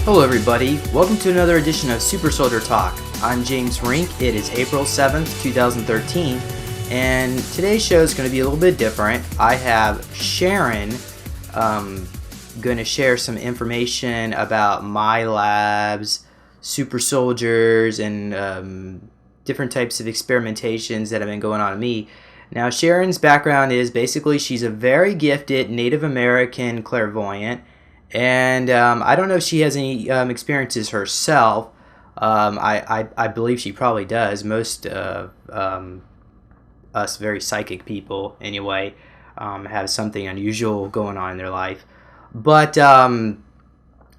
Hello everybody, welcome to another edition of Super Soldier Talk. I'm James Rink, it is April 7th, 2013, and today's show is going to be a little bit different. I have Sharon going to share some information about Milabs, super soldiers, and different types of experimentations that have been going on in me. Now Sharon's background is basically she's a very gifted Native American clairvoyant. And I don't know if she has any experiences herself. I believe she probably does. Most us very psychic people, anyway, have something unusual going on in their life. But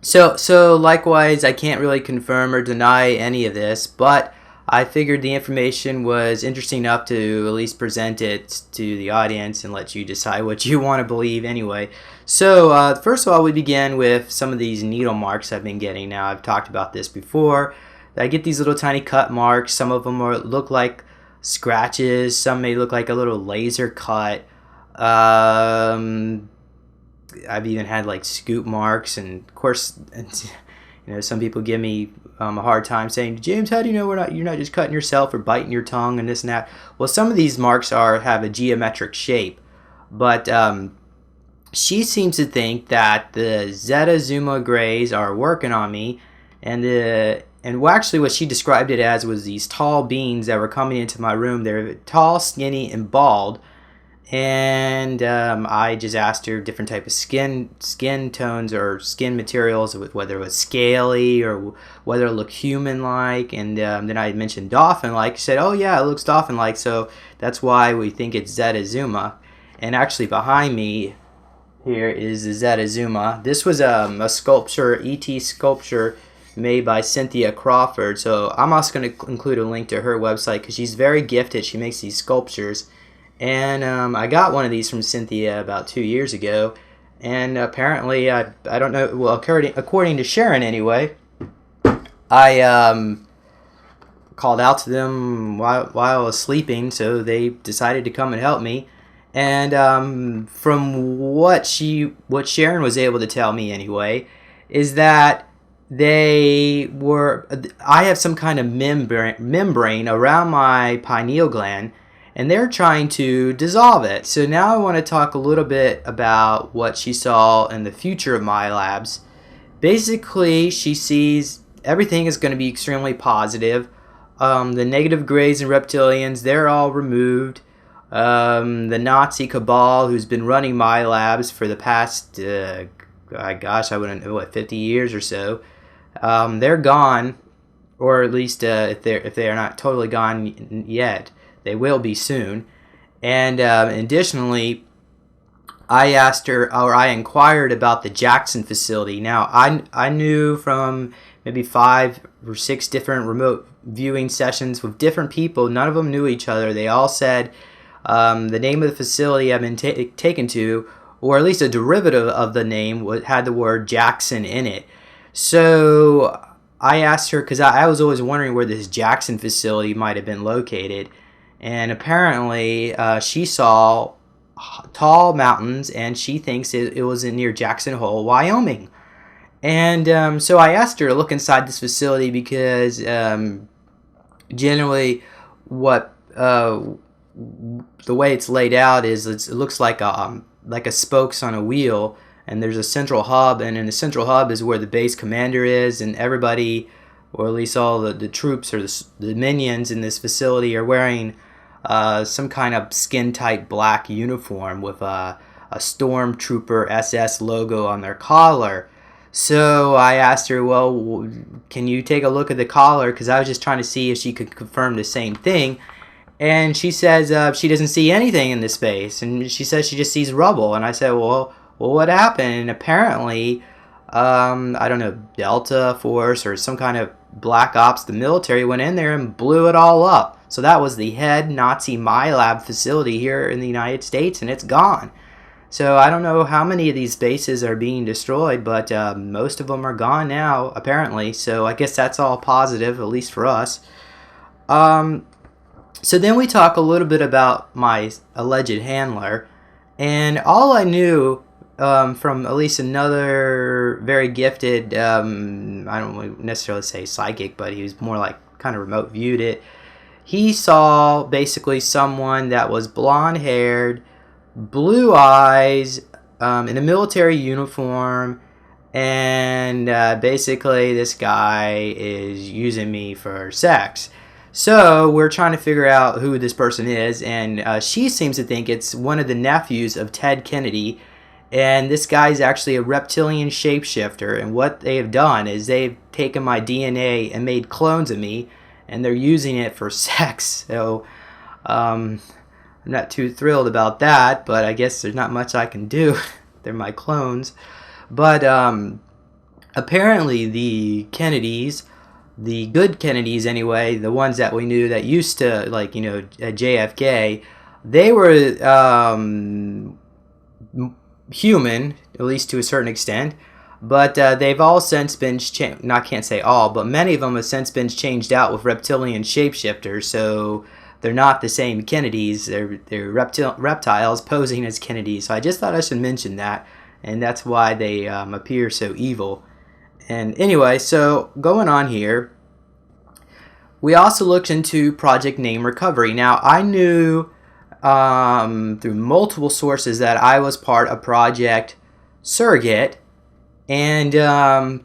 so likewise, I can't really confirm or deny any of this. But I figured the information was interesting enough to at least present it to the audience and let you decide what you want to believe anyway. So first of all, we begin with some of these needle marks I've been getting. Now, I've talked about this before. I get these little tiny cut marks. Some of them look like scratches. Some may look like a little laser cut. I've even had like scoop marks, and of course, you know, some people give me a hard time saying, James, how do you know you're not just cutting yourself or biting your tongue and this and that? Well, some of these marks have a geometric shape, but she seems to think that the Zeta Zuma Grays are working on me, and actually what she described it as was these tall beings that were coming into my room. They're tall, skinny, and bald. And I just asked her different type of skin tones or skin materials, whether it was scaly or whether it looked human-like. And then I mentioned dolphin-like. She said, oh yeah, it looks dolphin-like, so that's why we think it's Zeta Zuma. And actually behind me here is the Zeta Zuma. This was a sculpture, ET sculpture, made by Cynthia Crawford. So I'm also going to include a link to her website because she's very gifted. She makes these sculptures. And I got one of these from Cynthia about 2 years ago, and apparently, I don't know, well, according to Sharon anyway, I called out to them while I was sleeping, so they decided to come and help me. And from what Sharon was able to tell me anyway, is that I have some kind of membrane around my pineal gland, and they're trying to dissolve it. So now I want to talk a little bit about what she saw in the future of Milabs. Basically, she sees everything is going to be extremely positive. The negative grays and reptilians, they're all removed. The Nazi cabal who's been running Milabs for the past, 50 years or so, they're gone, or at least if they are not totally gone yet. They will be soon. And additionally, I asked her, or I inquired about the Jackson facility. Now, I knew from maybe 5 or 6 different remote viewing sessions with different people. None of them knew each other. They all said the name of the facility I've been taken to, or at least a derivative of the name, had the word Jackson in it. So I asked her, because I was always wondering where this Jackson facility might have been located. And apparently, she saw tall mountains, and she thinks it was near Jackson Hole, Wyoming. And so I asked her to look inside this facility because generally, the way it's laid out is it looks like a spokes on a wheel, and there's a central hub, and in the central hub is where the base commander is, and everybody, or at least all the troops or the minions in this facility are wearing some kind of skin-tight black uniform with a Stormtrooper SS logo on their collar. So I asked her, well, can you take a look at the collar? Because I was just trying to see if she could confirm the same thing. And she says she doesn't see anything in the space. And she says she just sees rubble. And I said, well, what happened? And apparently, I don't know, Delta Force or some kind of Black Ops, the military went in there and blew it all up. So that was the head Nazi Milab facility here in the United States, and it's gone. So I don't know how many of these bases are being destroyed, but most of them are gone now, apparently. So I guess that's all positive, at least for us. So then we talk a little bit about my alleged handler, and all I knew from at least another very gifted, I don't necessarily say psychic, but he was more like kind of remote viewed it. He saw basically someone that was blonde haired, blue eyes, in a military uniform, and basically this guy is using me for sex. So we're trying to figure out who this person is, and she seems to think it's one of the nephews of Ted Kennedy, and this guy's actually a reptilian shapeshifter, and what they have done is they've taken my DNA and made clones of me, and they're using it for sex. So I'm not too thrilled about that, but I guess there's not much I can do. They're my clones. But apparently the Kennedys, the good Kennedys anyway, the ones that we knew that used to, like, JFK, they were human, at least to a certain extent, but they've all since been can't say all, but many of them have since been changed out with reptilian shapeshifters, so they're not the same Kennedys. They're reptiles posing as Kennedys. So I just thought I should mention that, and that's why they appear so evil. And anyway, so going on here, we also looked into project name recovery. Now, I knew through multiple sources that I was part of Project Surrogate, and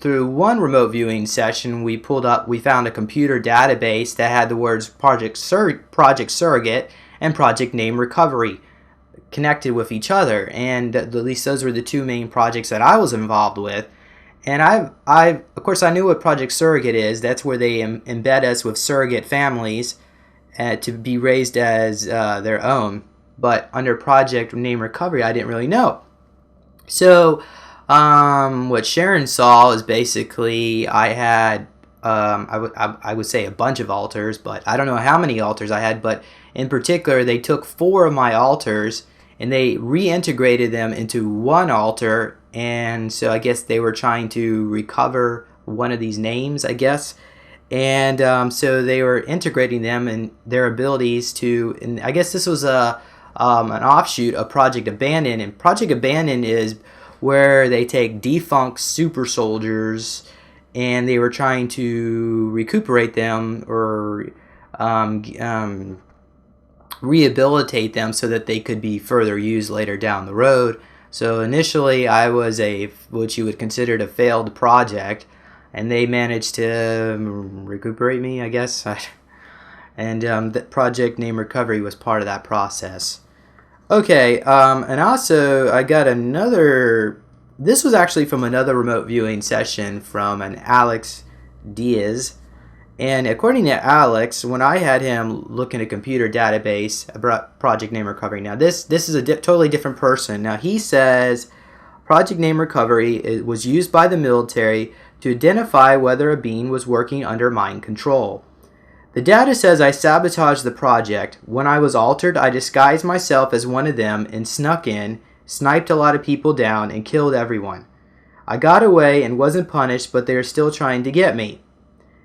through one remote viewing session we found a computer database that had the words Project Surrogate and Project Name Recovery connected with each other, and at least those were the two main projects that I was involved with. And of course I knew what Project Surrogate is. That's where they embed us with surrogate families to be raised as their own. But under Project Name Recovery, I didn't really know. So what Sharon saw is basically I had I would say a bunch of altars, but I don't know how many altars I had. But in particular, they took 4 of my altars and they reintegrated them into one altar. And so I guess they were trying to recover one of these names, I guess. And so they were integrating them and their abilities to, and I guess this was an offshoot of Project Abandon. And Project Abandon is where they take defunct super soldiers and they were trying to recuperate them or rehabilitate them so that they could be further used later down the road. So initially I was what you would consider a failed project, and they managed to recuperate me, I guess. And the Project Name Recovery was part of that process. Okay, and also I got this was actually from another remote viewing session from an Alex Diaz. And according to Alex, when I had him look in a computer database about Project Name Recovery, now this is a totally different person. Now he says Project Name Recovery was used by the military to identify whether a being was working under mind control. The data says I sabotaged the project. When I was altered, I disguised myself as one of them and snuck in, sniped a lot of people down, and killed everyone. I got away and wasn't punished, but they are still trying to get me.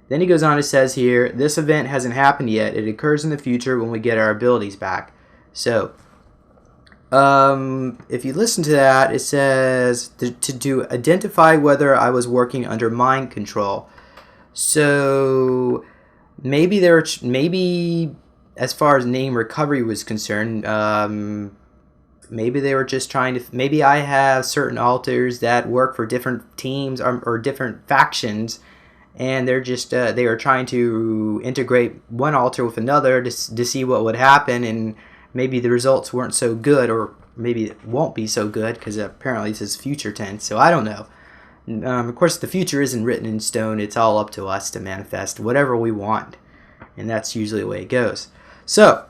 Then he goes on and says here, this event hasn't happened yet. It occurs in the future when we get our abilities back. So, if you listen to that, it says to identify whether I was working under mind control. So, maybe as far as name recovery was concerned, maybe they were just trying to, maybe I have certain alters that work for different teams or different factions, and they're just they are trying to integrate one altar with another to see what would happen, and maybe the results weren't so good, or maybe it won't be so good, because apparently this is future tense, so I don't know. Of course, the future isn't written in stone. It's all up to us to manifest whatever we want, and that's usually the way it goes. So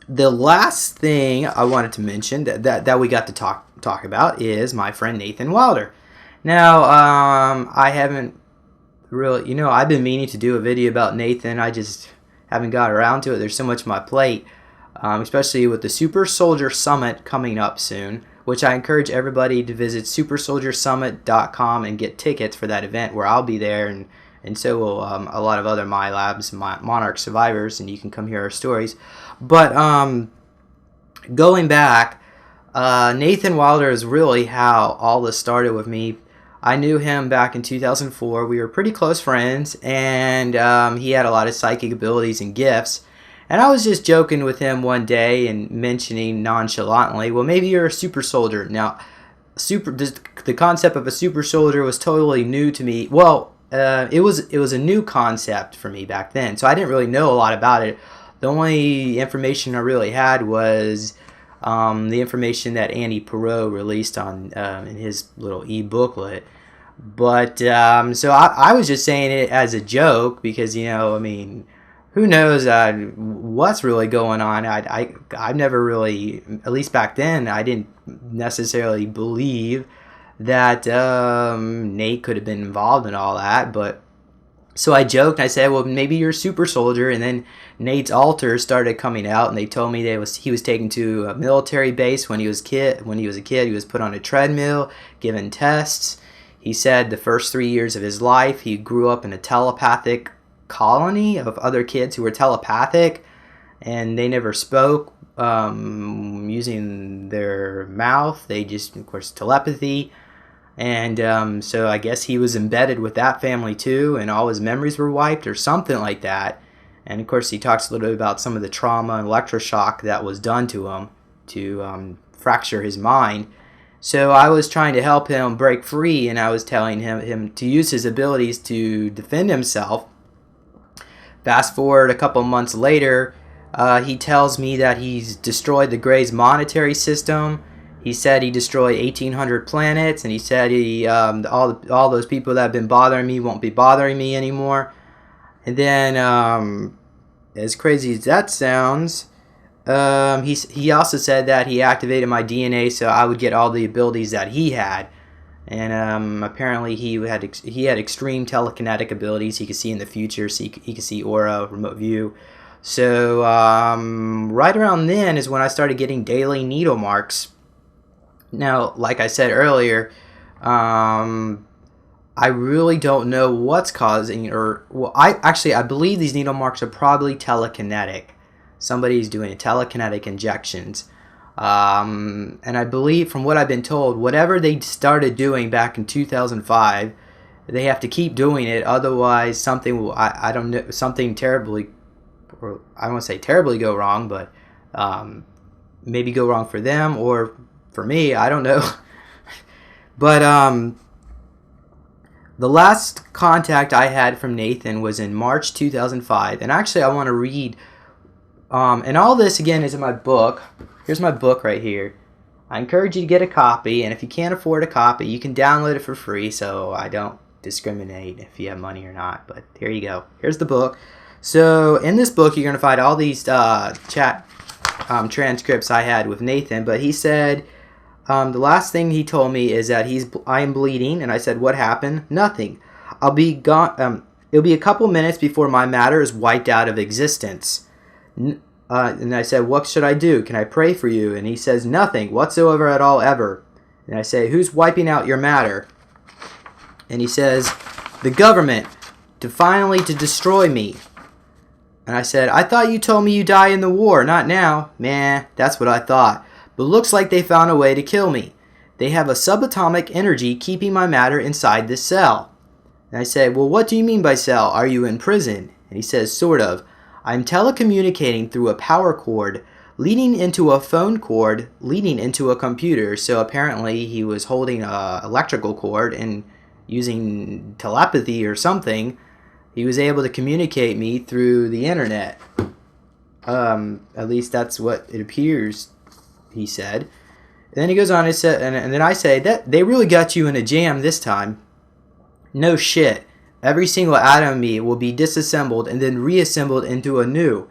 the last thing I wanted to mention that we got to talk about is my friend Nathan Wilder. Now, I haven't really, I've been meaning to do a video about Nathan. I just haven't got around to it. There's so much on my plate, especially with the Super Soldier Summit coming up soon, which I encourage everybody to visit supersoldiersummit.com and get tickets for that event, where I'll be there, and so will a lot of other Milabs, Monarch survivors, and you can come hear our stories. But going back, Nathan Wilder is really how all this started with me. I knew him back in 2004. We were pretty close friends, and he had a lot of psychic abilities and gifts. And I was just joking with him one day and mentioning nonchalantly, well, maybe you're a super soldier. Now, the concept of a super soldier was totally new to me. Well, it was a new concept for me back then, so I didn't really know a lot about it. The only information I really had was the information that Andy Perot released on in his little e-booklet. But so I was just saying it as a joke because, I mean, who knows what's really going on. I've never really, at least back then, I didn't necessarily believe that Nate could have been involved in all that. But so I joked. I said, well, maybe you're a super soldier. And then Nate's alter started coming out, and they told me he was taken to a military base when he was a kid. He was put on a treadmill, given tests. He said the first 3 years of his life, he grew up in a telepathic colony of other kids who were telepathic, and they never spoke using their mouth. They just, of course, telepathy. And so I guess he was embedded with that family too, and all his memories were wiped or something like that. And of course he talks a little bit about some of the trauma and electroshock that was done to him to fracture his mind. So I was trying to help him break free, and I was telling him to use his abilities to defend himself. Fast forward a couple months later, he tells me that he's destroyed the Grey's monetary system. He said he destroyed 1,800 planets, and he said all those people that have been bothering me won't be bothering me anymore. And then, as crazy as that sounds, he also said that he activated my DNA so I would get all the abilities that he had. And apparently he had extreme telekinetic abilities. He could see in the future, he could see aura, remote view. So right around then is when I started getting daily needle marks. Now, like I said earlier, I really don't know what's causing, I believe these needle marks are probably telekinetic. Somebody's doing telekinetic injections. And I believe, from what I've been told, whatever they started doing back in 2005, they have to keep doing it. Otherwise, something will, I don't know, something terribly, or I don't want to say terribly go wrong, but maybe go wrong for them or for me. I don't know. But the last contact I had from Nathan was in March 2005. And actually, I want to read, and all this, again, is in my book. Here's my book right here. I encourage you to get a copy, and if you can't afford a copy, you can download it for free, so I don't discriminate if you have money or not. But here you go. Here's the book. So in this book, you're going to find all these chat transcripts I had with Nathan, but he said, the last thing he told me is that I am bleeding, and I said, what happened? Nothing. I'll be gone. It'll be a couple minutes before my matter is wiped out of existence. And I said, what should I do? Can I pray for you? And he says, nothing whatsoever at all ever. And I say, who's wiping out your matter? And he says, the government, to destroy me. And I said, I thought you told me you die in the war, not now. Man, that's what I thought. But looks like they found a way to kill me. They have a subatomic energy keeping my matter inside this cell. And I said, well, what do you mean by cell? Are you in prison? And he says, sort of. I'm telecommunicating through a power cord, leading into a phone cord, leading into a computer. So apparently he was holding an electrical cord, and using telepathy or something, he was able to communicate me through the internet. At least that's what it appears, he said. And then he goes on and said, and then I say, that they really got you in a jam this time. No shit. Every single atom of me will be disassembled and then reassembled into a new.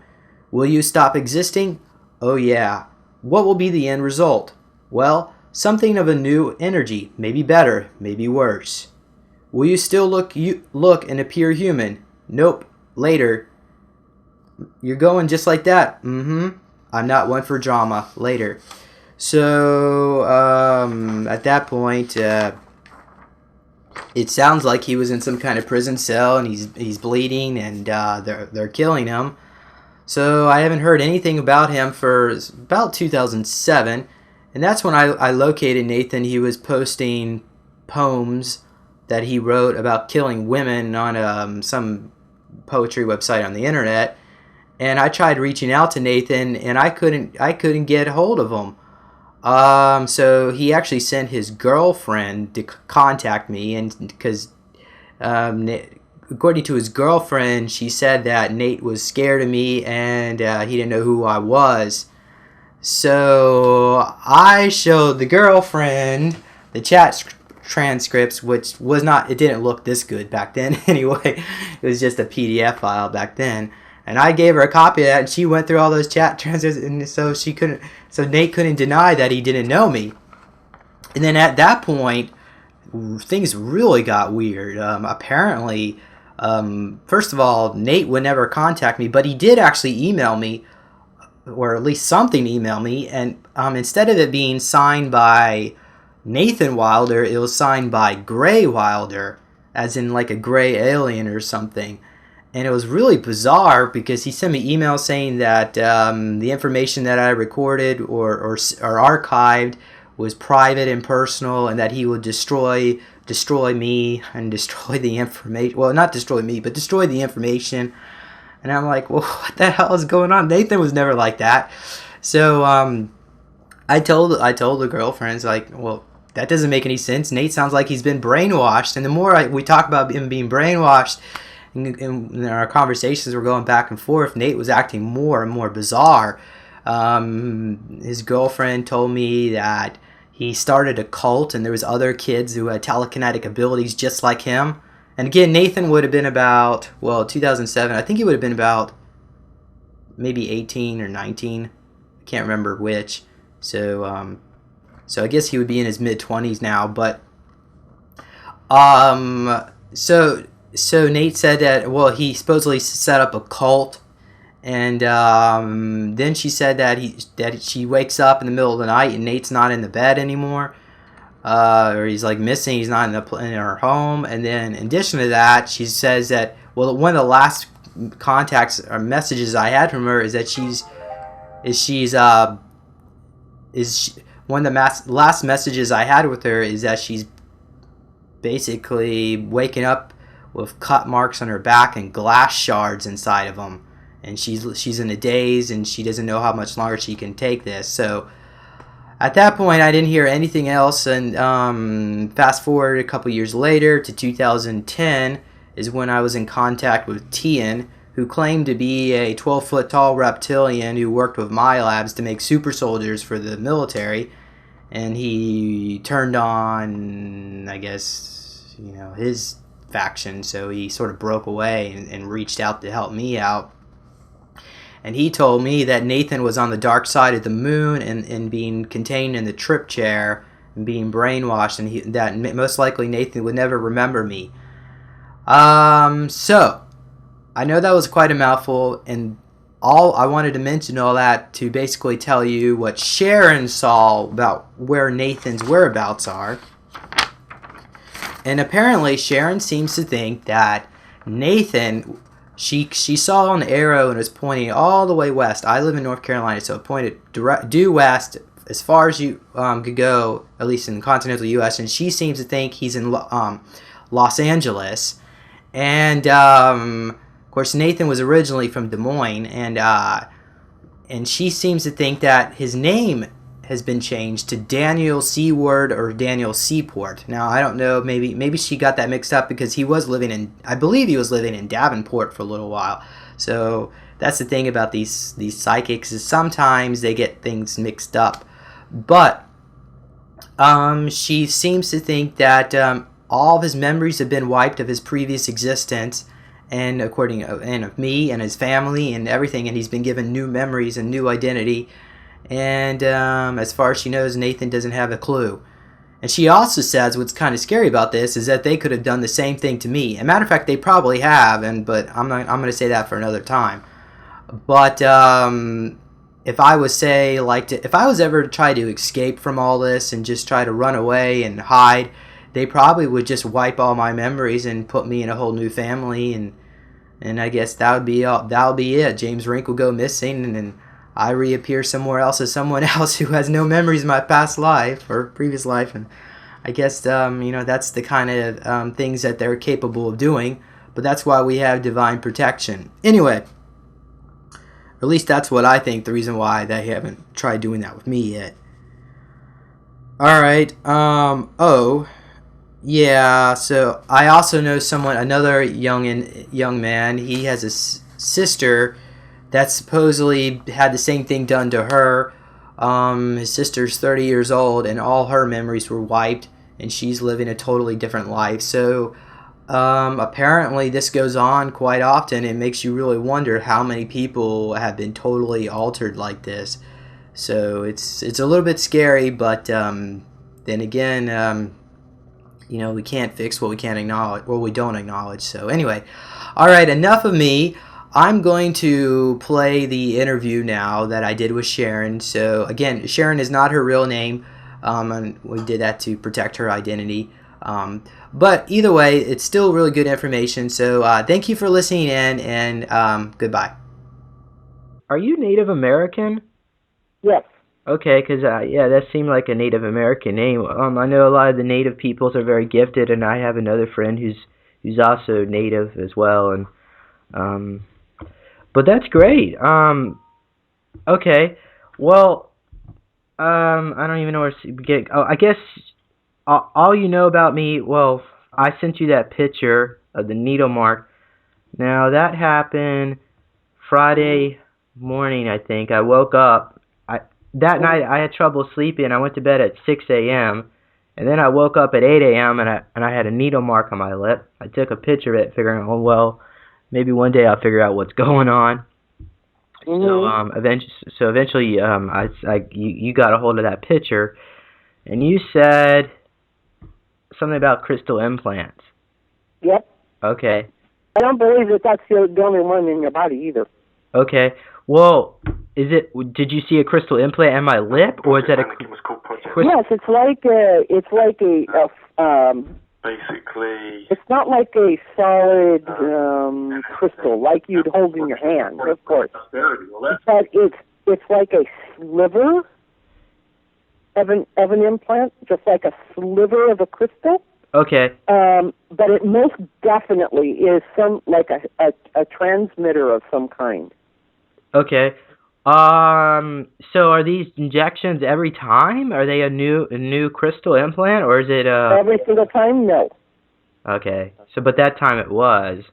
Will you stop existing? Oh yeah. What will be the end result? Well, something of a new energy, maybe better, maybe worse. Will you still look and appear human? Nope. Later. You're going just like that. I'm not one for drama. Later. So, at that point, it sounds like he was in some kind of prison cell, and he's bleeding, and they're killing him. So I haven't heard anything about him for about 2007, And that's when I located Nathan. He was posting poems that he wrote about killing women on some poetry website on the internet. And I tried reaching out to Nathan, and I couldn't get a hold of him. So he actually sent his girlfriend to contact me, and because according to his girlfriend, she said that Nate was scared of me and he didn't know who I was. So I showed the girlfriend the chat transcripts, which was not, it didn't look this good back then anyway. It was just a PDF file back then. And I gave her a copy of that, and she went through all those chat transcripts, and so Nate couldn't deny that he didn't know me. And then at that point, things really got weird. Apparently, first of all, Nate would never contact me, but he did actually email me, or at least something email me, and instead of it being signed by Nathan Wilder, it was signed by Gray Wilder, as in like a gray alien or something. And it was really bizarre because he sent me emails saying that the information that I recorded or archived was private and personal, and that he would destroy me and destroy the information. Well, not destroy me, but destroy the information. And I'm like, well, what the hell is going on? Nathan was never like that. So I told the girlfriends, like, well, that doesn't make any sense. Nate sounds like he's been brainwashed. And the more we talk about him being brainwashed, in our conversations were going back and forth, Nate was acting more and more bizarre. His girlfriend told me that he started a cult and there was other kids who had telekinetic abilities just like him. And again, Nathan would have been about, 2007, I think he would have been about maybe 18 or 19. I can't remember which. So I guess he would be in his mid-20s now. But So Nate said that, he supposedly set up a cult, and then she said that she wakes up in the middle of the night and Nate's not in the bed anymore, or he's like missing. He's not in her home. And then in addition to that, she says that, one of the last contacts or messages I had from her is that one of the last messages I had with her is that she's basically waking up with cut marks on her back and glass shards inside of them, and she's in a daze, and she doesn't know how much longer she can take this. So at that point, I didn't hear anything else, and fast forward a couple years later to 2010 is when I was in contact with Tian, who claimed to be a 12-foot tall reptilian who worked with Milabs to make super soldiers for the military, and he turned on, I guess, his faction, so he sort of broke away and reached out to help me out. And he told me that Nathan was on the dark side of the moon and being contained in the trip chair and being brainwashed, and that most likely Nathan would never remember me. So I know that was quite a mouthful, and I wanted to mention all that to basically tell you what Sharon saw about where Nathan's whereabouts are. And apparently Sharon seems to think that Nathan, she saw an arrow and it was pointing all the way west. I live in North Carolina, so it pointed due west as far as you could go, at least in the continental U.S. And she seems to think he's in Los Angeles. And of course, Nathan was originally from Des Moines, and she seems to think that his name has been changed to Daniel Seaward or Daniel Seaport. Now, I don't know, maybe she got that mixed up because I believe he was living in Davenport for a little while. So that's the thing about these psychics, is sometimes they get things mixed up. But she seems to think that all of his memories have been wiped of his previous existence, and of me and his family and everything, and he's been given new memories and new identity. And as far as she knows, Nathan doesn't have a clue. And she also says what's kind of scary about this is that they could have done the same thing to me. As a matter of fact, they probably have, but I'm going to say that for another time. But if I was ever to try to escape from all this and just try to run away and hide, they probably would just wipe all my memories and put me in a whole new family, and I guess that would be it. James Rink will go missing, and I reappear somewhere else as someone else who has no memories of my past life or previous life, and I guess that's the kind of things that they're capable of doing. But that's why we have divine protection. Anyway, at least that's what I think. The reason why they haven't tried doing that with me yet. All right. Oh, yeah. So I also know another young man. He has a sister that supposedly had the same thing done to her. His sister's 30 years old, and all her memories were wiped, and she's living a totally different life. So apparently this goes on quite often. It makes you really wonder how many people have been totally altered like this. So it's a little bit scary, but then again, we can't fix what we can't acknowledge, or we don't acknowledge. So anyway, all right, enough of me. I'm going to play the interview now that I did with Sharon. So again, Sharon is not her real name, and we did that to protect her identity. But either way, it's still really good information. So thank you for listening in, and goodbye. Are you Native American? Yes. Okay, because that seemed like a Native American name. I know a lot of the Native peoples are very gifted, and I have another friend who's also Native as well, and but that's great. Okay, well, I don't even know where to begin. Oh, I guess all you know about me. Well, I sent you that picture of the needle mark. Now that happened Friday morning, I think. I woke up. That night I had trouble sleeping. I went to bed at 6 a.m. and then I woke up at 8 a.m. and I had a needle mark on my lip. I took a picture of it, figuring, oh well, maybe one day I'll figure out what's going on. So eventually, you got a hold of that picture, and you said something about crystal implants. Yep. Okay. I don't believe that's the only one in your body either. Okay. Well, did you see a crystal implant in my lip, or is that a crystal? Yes, it's like basically. It's not like a solid crystal like you'd hold in your hand, of course. But it's like a sliver of an implant, just like a sliver of a crystal. Okay. But it most definitely is like a transmitter of some kind. Okay. So are these injections every time? Are they a new crystal implant, or is it every single time? No. Okay. So, but that time it was.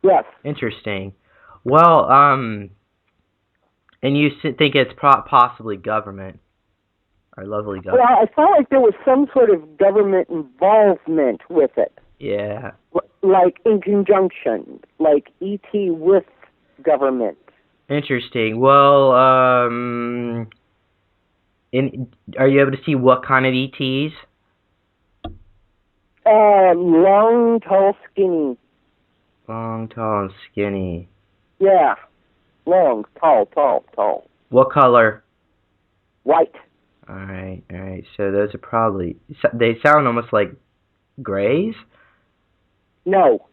Yes. Interesting. Well, and you think it's possibly government, our lovely government. Well, I felt like there was some sort of government involvement with it. Yeah. Like in conjunction, like ET with government. Interesting. Well, are you able to see what kind of ETs? Long, tall, skinny. Long, tall, and skinny. Yeah. Long, tall. What color? White. Alright. So those are probably... They sound almost like grays? No.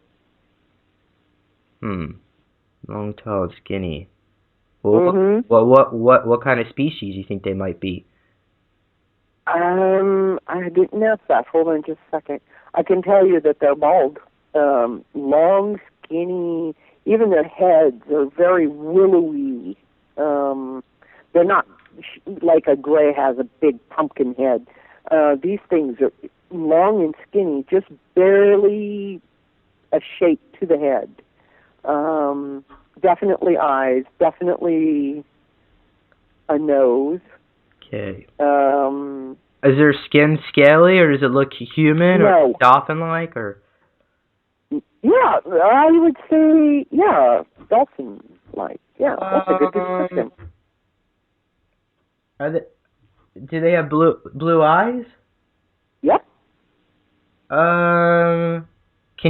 Long, tall, and skinny. Well, what kind of species do you think they might be? I didn't ask that. Hold on just a second. I can tell you that they're bald. Long, skinny, even their heads are very willowy. They're not like a gray has a big pumpkin head. These things are long and skinny, just barely a shape to the head. Definitely eyes, definitely a nose. Okay. Is their skin scaly, or does it look human, or dolphin-like, or? Yeah, I would say, dolphin-like. Yeah, that's a good description. Do they have blue eyes? Yep. Can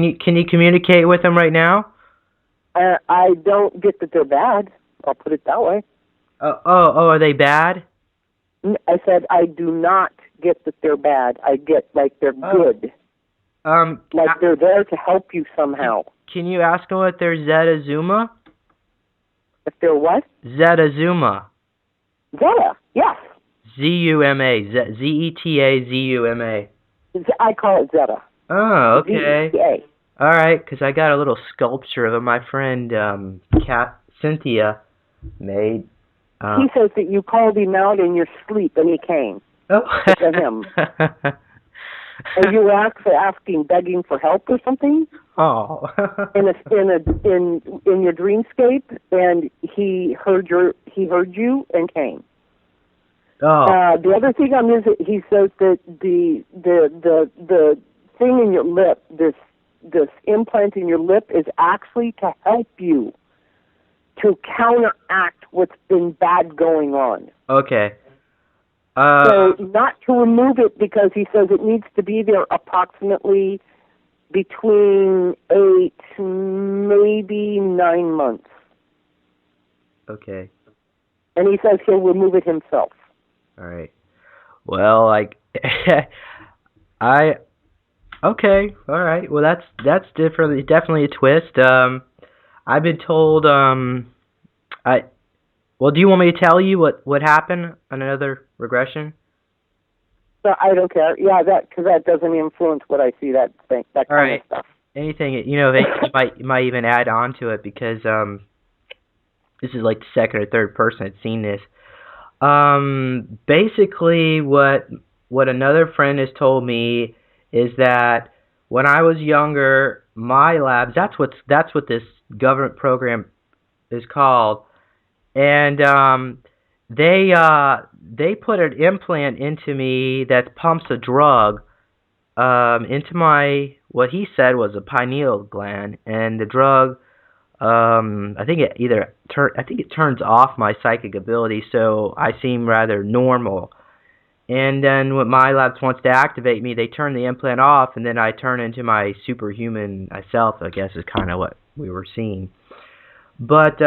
you communicate with them right now? I don't get that they're bad. I'll put it that way. Are they bad? I said I do not get that they're bad. I get like they're good. Like they're there to help you somehow. Can you ask them if they're Zeta Zuma? If they're what? Zeta Zuma. Zeta, yes. Z-U-M-A. Z-E-T-A-Z-U-M-A. I call it Zeta. Oh, okay. Z-E-T-A. All right, because I got a little sculpture of my friend Cynthia made. He says that you called him out in your sleep and he came. Oh. To him. And you were actually begging for help or something? Oh. in your dreamscape, and he heard you and came. Oh. The other thing on this, he says that the thing in your lip, this implant in your lip, is actually to help you to counteract what's been bad going on. Okay. So not to remove it, because he says it needs to be there approximately between 8, maybe 9 months. Okay. And he says he'll remove it himself. All right. Well, okay. All right. Well, that's different. Definitely a twist. I've been told. Well, do you want me to tell you what happened on another regression? So I don't care. Yeah, because that doesn't influence what I see. That kind of stuff. Anything you might even add on to it, because this is like the second or third person that's seen this. Basically, what another friend has told me is that when I was younger, my labs. That's what this government program is called. And they put an implant into me that pumps a drug into my, what he said was a pineal gland, and the drug, I think it turns off my psychic ability, so I seem rather normal. And then when my labs wants to activate me, they turn the implant off, and then I turn into my superhuman self, I guess is kind of what we were seeing. But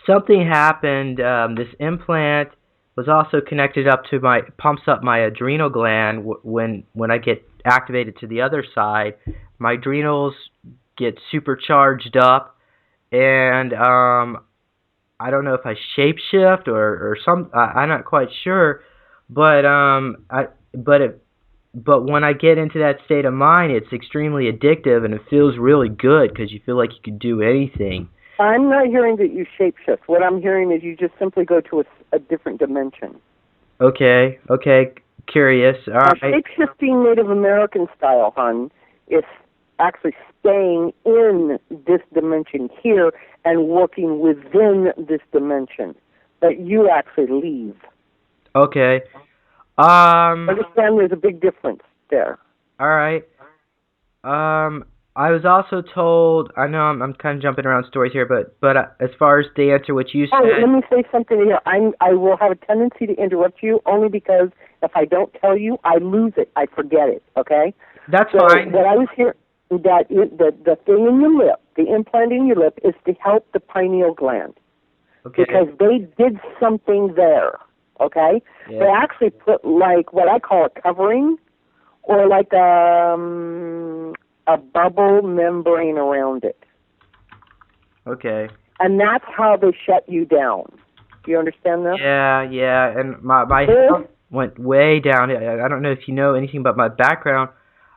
something happened. This implant was also connected up to pumps up my adrenal gland. When I get activated to the other side, my adrenals get supercharged up, and I don't know if I shapeshift or some. I'm not quite sure, but but when I get into that state of mind, it's extremely addictive, and it feels really good because you feel like you can do anything. I'm not hearing that you shapeshift. What I'm hearing is you just simply go to a different dimension. Okay. Curious. All right. Shapeshifting Native American style, hon, is actually staying in this dimension here and working within this dimension. But you actually leave. Okay. Understand there's a big difference there. All right. I was also told, I know I'm kind of jumping around stories here, but as far as the answer what you said. Oh, let me say something here. I will have a tendency to interrupt you only because if I don't tell you, I lose it. I forget it, okay? That's fine. What I was hearing, that the thing in your lip, the implant in your lip, is to help the pineal gland. Okay. Because they did something there, okay? Yeah. They actually put like what I call a covering or like a bubble membrane around it. Okay. And that's how they shut you down. Do you understand that? Yeah. And my health went way down. I don't know if you know anything about my background.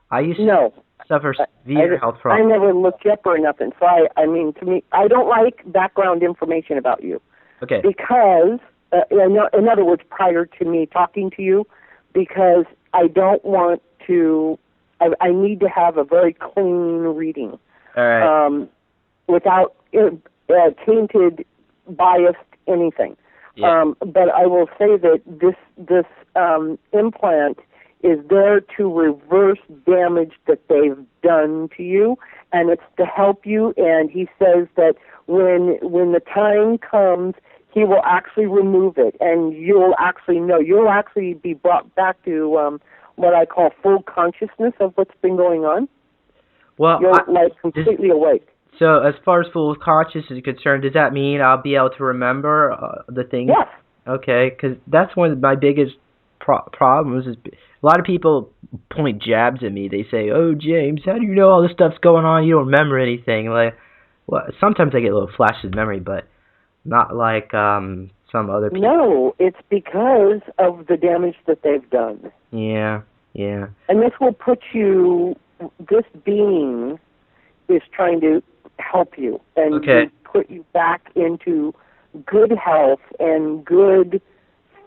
I used to suffer severe health problems. I never looked you up or nothing. So, I mean, to me, I don't like background information about you. Okay. Because, in other words, prior to me talking to you, because I don't want to, I need to have a very clean reading. All right. Without tainted, biased, anything. Yeah. But I will say that this implant is there to reverse damage that they've done to you, and it's to help you. And he says that when the time comes, he will actually remove it, and you'll actually know. You'll actually be brought back to what I call full consciousness of what's been going on. Well, you're completely awake. So as far as full consciousness is concerned, does that mean I'll be able to remember the things? Yes. Okay, because that's one of my biggest problems. Is a lot of people point jabs at me. They say, "Oh, James, how do you know all this stuff's going on? You don't remember anything." Like, well, sometimes I get little flashes of memory, but not like some other people? No, it's because of the damage that they've done. Yeah, yeah. And this will put you, this being is trying to help you and to put you back into good health and good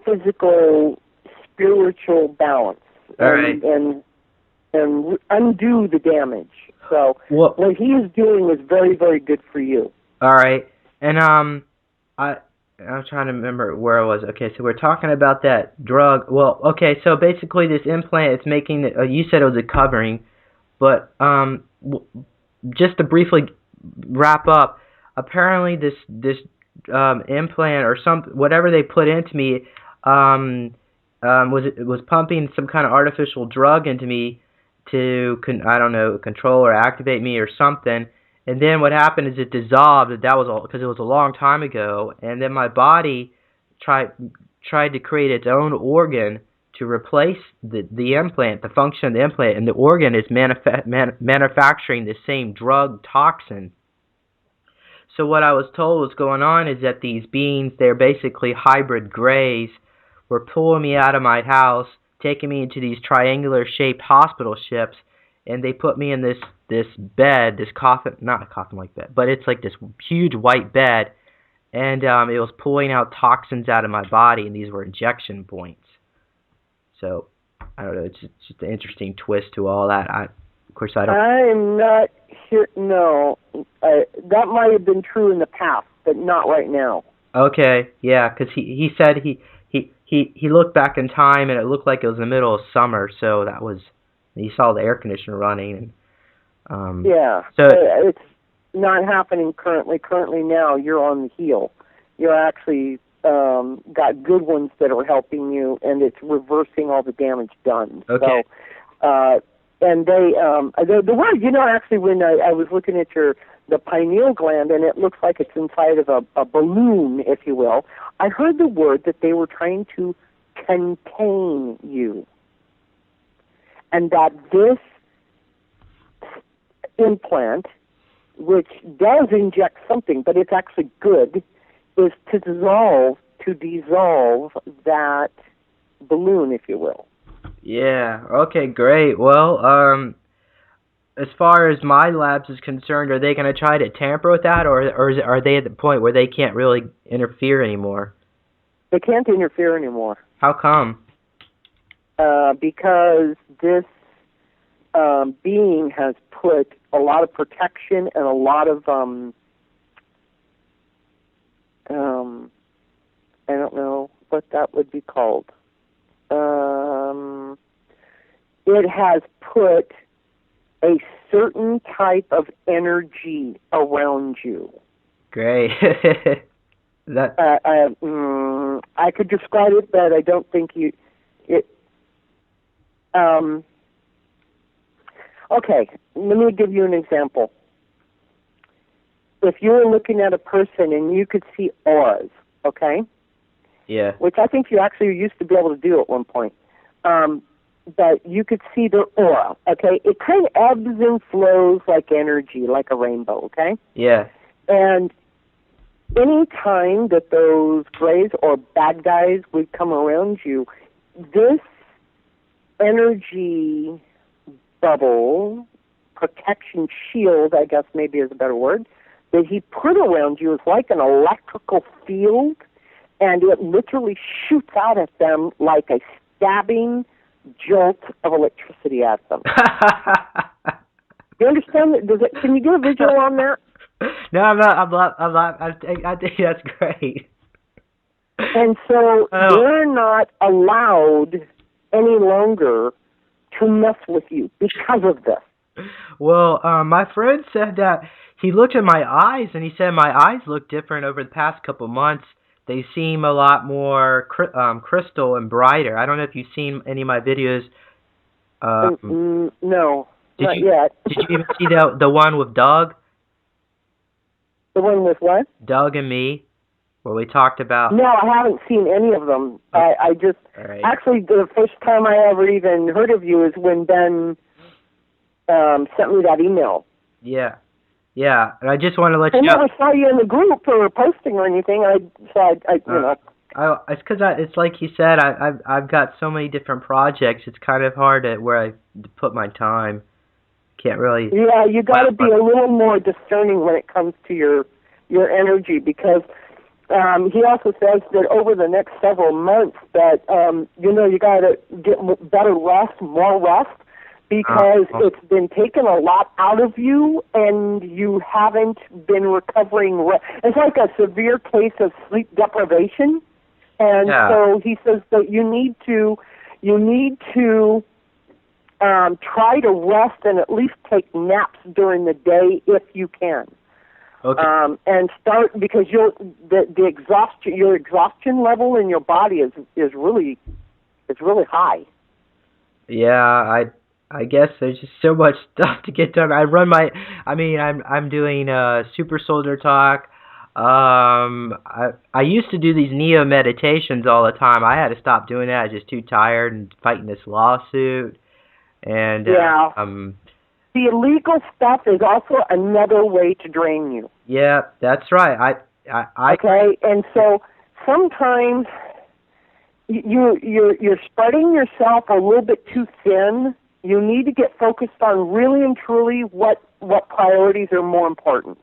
physical, spiritual balance. And undo the damage. So what he is doing is very, very good for you. All right. And I'm trying to remember where I was. Okay, so we're talking about that drug. Well, okay, so basically this implant is making it, you said it was a covering, but just to briefly wrap up, apparently this implant or whatever they put into me was pumping some kind of artificial drug into me to control or activate me or something. And then what happened is it dissolved. That was all because it was a long time ago. And then my body tried to create its own organ to replace the implant, the function of the implant, and the organ is manufacturing the same drug toxin. So what I was told was going on is that these beings, they're basically hybrid grays, were pulling me out of my house, taking me into these triangular-shaped hospital ships, and they put me in this bed, this coffin, not a coffin-like bed, but it's like this huge white bed, and it was pulling out toxins out of my body, and these were injection points. So, I don't know, it's just an interesting twist to all that. I'm not sure, no. That might have been true in the past, but not right now. Okay, yeah, because he said he looked back in time, and it looked like it was in the middle of summer, so that was, he saw the air conditioner running. And, yeah, so it's not happening currently. Currently now, you're on the heel. You're actually got good ones that are helping you, and it's reversing all the damage done. Okay. So, and the word, actually, when I was looking at the pineal gland, and it looks like it's inside of a balloon, if you will, I heard the word that they were trying to contain you. And that this implant, which does inject something, but it's actually good, is to dissolve that balloon, if you will. Yeah, okay, great. Well, as far as my labs is concerned, are they going to try to tamper with that, or are they at the point where they can't really interfere anymore? They can't interfere anymore. How come? Because this being has put a lot of protection and a lot of I don't know what that would be called. It has put a certain type of energy around you. Great. I could describe it, but I don't think okay, let me give you an example. If you were looking at a person and you could see auras, okay? Yeah. Which I think you actually used to be able to do at one point. But you could see their aura, okay? It kind of ebbs and flows like energy, like a rainbow, okay? Yeah. And any time that those grays or bad guys would come around you, this energy bubble, protection shield, I guess maybe is a better word, that he put around you is like an electrical field, and it literally shoots out at them like a stabbing jolt of electricity at them. You understand? Can you get a visual on that? No, I'm not. I think that's great. And so they're not allowed any longer to mess with you because of this. Well, my friend said that he looked at my eyes, and he said my eyes look different over the past couple months. They seem a lot more crystal and brighter. I don't know if you've seen any of my videos. No, not yet. Did you even see the one with Doug? The one with what? Doug and me, where we talked about... No, I haven't seen any of them. I just... Right. Actually, the first time I ever even heard of you is when Ben sent me that email. Yeah. Yeah, and I just want to let you know... I never saw you in the group or posting or anything. You know. It's because it's like you said. I've got so many different projects. It's kind of hard at where I put my time. Can't really. Yeah, you got to be a little more discerning when it comes to your energy, because he also says that over the next several months that you got to get better rest, more rest, because it's been taken a lot out of you and you haven't been recovering. It's like a severe case of sleep deprivation, and so he says that you need to try to rest and at least take naps during the day if you can. Okay. And start, because your exhaustion level in your body is really high. Yeah, I guess there's just so much stuff to get done. I'm doing Super Soldier Talk. I used to do these Neo meditations all the time. I had to stop doing that. I was just too tired and fighting this lawsuit. And the illegal stuff is also another way to drain you. Yeah, that's right. Okay, and so sometimes you're spreading yourself a little bit too thin. You need to get focused on really and truly what priorities are more important.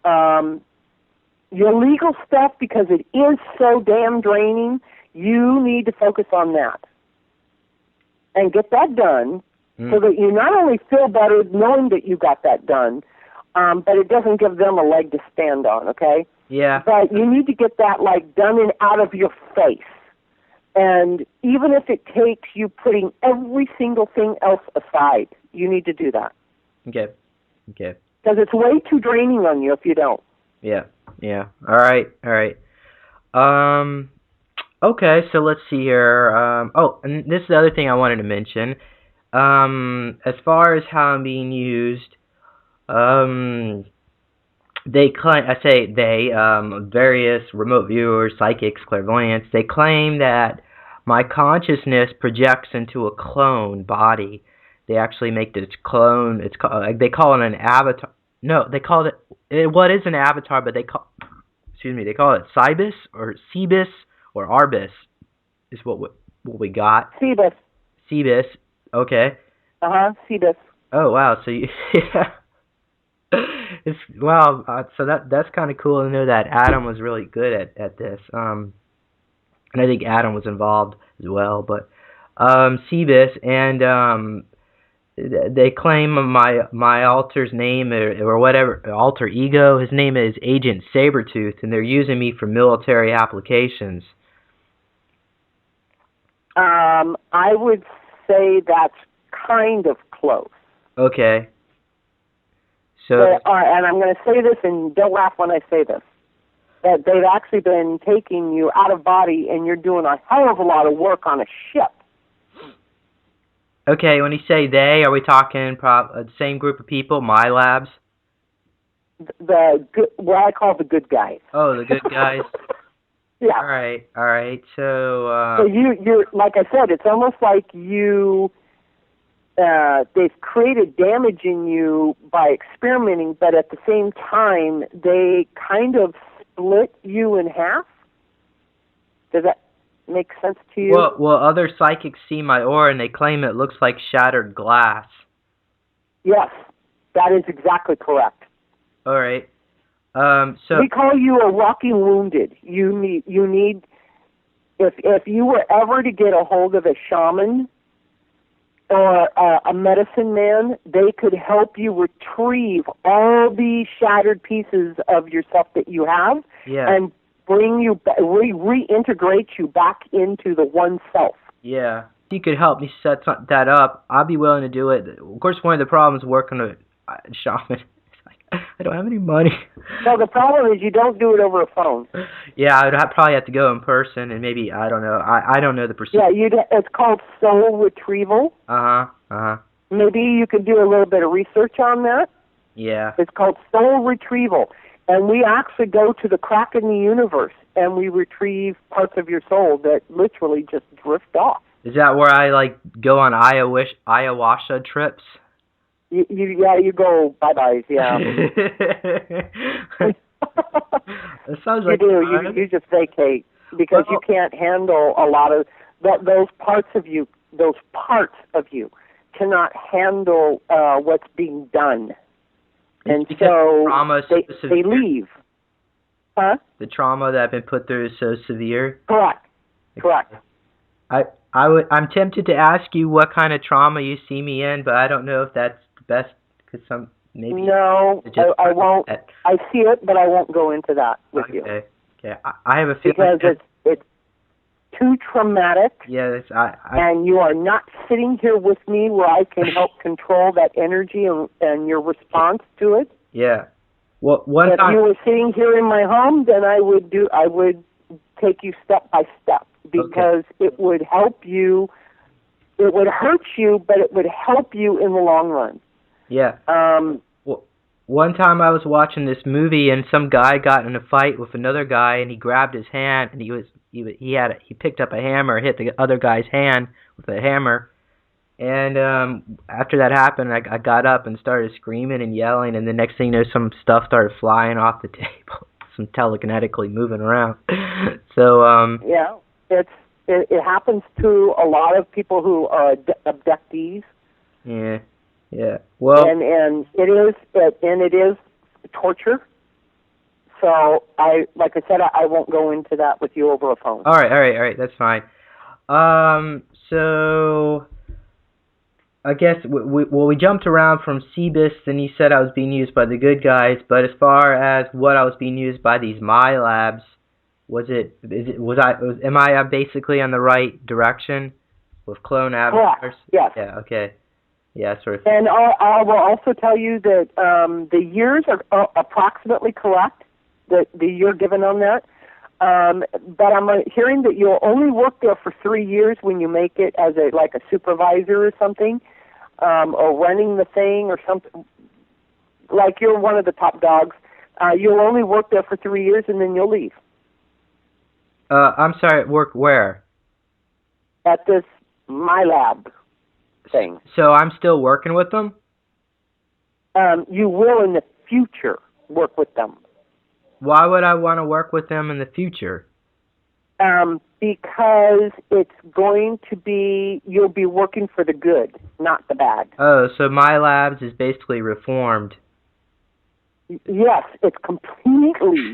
Your legal stuff, because it is so damn draining, you need to focus on that and get that done, so that you not only feel better knowing that you got that done, but it doesn't give them a leg to stand on, okay? Yeah. But you need to get that, done and out of your face. And even if it takes you putting every single thing else aside, you need to do that. Okay. Because it's way too draining on you if you don't. Yeah. All right. Okay, so let's see here. And this is the other thing I wanted to mention. As far as how I'm being used, they claim, various remote viewers, psychics, clairvoyants, they claim that my consciousness projects into a clone body. They actually make this clone. They call it an avatar. No, they call it. What is an avatar? But they call it Cybus or Cebus or Arbus is what we got. Cebus. Okay. Cebus. Oh wow. So you, yeah. So that's kind of cool to know that Adam was really good at this. And I think Adam was involved as well. But Cebus, and they claim my alter's name or whatever alter ego. His name is Agent Sabretooth, and they're using me for military applications. I would say that's kind of close. Okay. So, and I'm going to say this, and don't laugh when I say this, that they've actually been taking you out of body, and you're doing a hell of a lot of work on a ship. Okay, when you say they, are we talking the same group of people, Milabs? What I call the good guys. Oh, the good guys. Yeah. All right. So you're like I said, it's almost like they've created damage in you by experimenting, but at the same time, they kind of split you in half. Does that make sense to you? Well, other psychics see my aura, and they claim it looks like shattered glass. Yes, that is exactly correct. All right. So we call you a walking wounded. You need if you were ever to get a hold of a shaman or a medicine man, they could help you retrieve all the shattered pieces of yourself that you have, and bring you reintegrate you back into the one self. Yeah. If you could help me set that up, I'd be willing to do it. Of course, one of the problems working with a shaman, I don't have any money. Well, the problem is you don't do it over a phone. Yeah, I'd probably have to go in person, and maybe, I don't know. I don't know the procedure. Yeah, it's called soul retrieval. Maybe you could do a little bit of research on that. Yeah. It's called soul retrieval. And we actually go to the crack in the universe, and we retrieve parts of your soul that literally just drift off. Is that where I, go on ayahuasca trips? You go bye-byes, yeah. That sounds like you do. You just vacate. because you can't handle a lot of those parts of you. Those parts of you cannot handle what's being done, and so they leave. Huh? The trauma that I've been put through is so severe. Correct. I'm tempted to ask you what kind of trauma you see me in, but I don't know if that's the best, because maybe. No, I won't. I see it, but I won't go into that with you. Okay. I have a feeling because it's too traumatic. Yeah, and you are not sitting here with me where I can help control that energy and your response to it. Yeah. Well, if you were sitting here in my home, then I would take you step by step, because it would help you. It would hurt you, but it would help you in the long run. Yeah. One time I was watching this movie, and some guy got in a fight with another guy, and he grabbed his hand, and he picked up a hammer, hit the other guy's hand with a hammer. And after that happened, I got up and started screaming and yelling, and the next thing you know, some stuff started flying off the table, some telekinetically moving around. So yeah, it happens to a lot of people who are abductees. Yeah. Well, and it is torture. So like I said, I won't go into that with you over a phone. All right, that's fine. So I guess we jumped around from Cebus, and you said I was being used by the good guys, but as far as what I was being used by these Milabs, am I basically on the right direction with clone avatars? Correct. Yes. Yeah. Okay. Yeah, sort of. And I will also tell you that the years are approximately correct, the year given on that. But I'm hearing that you'll only work there for 3 years when you make it as a supervisor or something, or running the thing or something. Like you're one of the top dogs. You'll only work there for 3 years and then you'll leave. I'm sorry, work where? At this Milab thing. So I'm still working with them? You will in the future work with them. Why would I want to work with them in the future? Because it's going to be, you'll be working for the good, not the bad. Oh, so Milabs is basically reformed. Yes, it's completely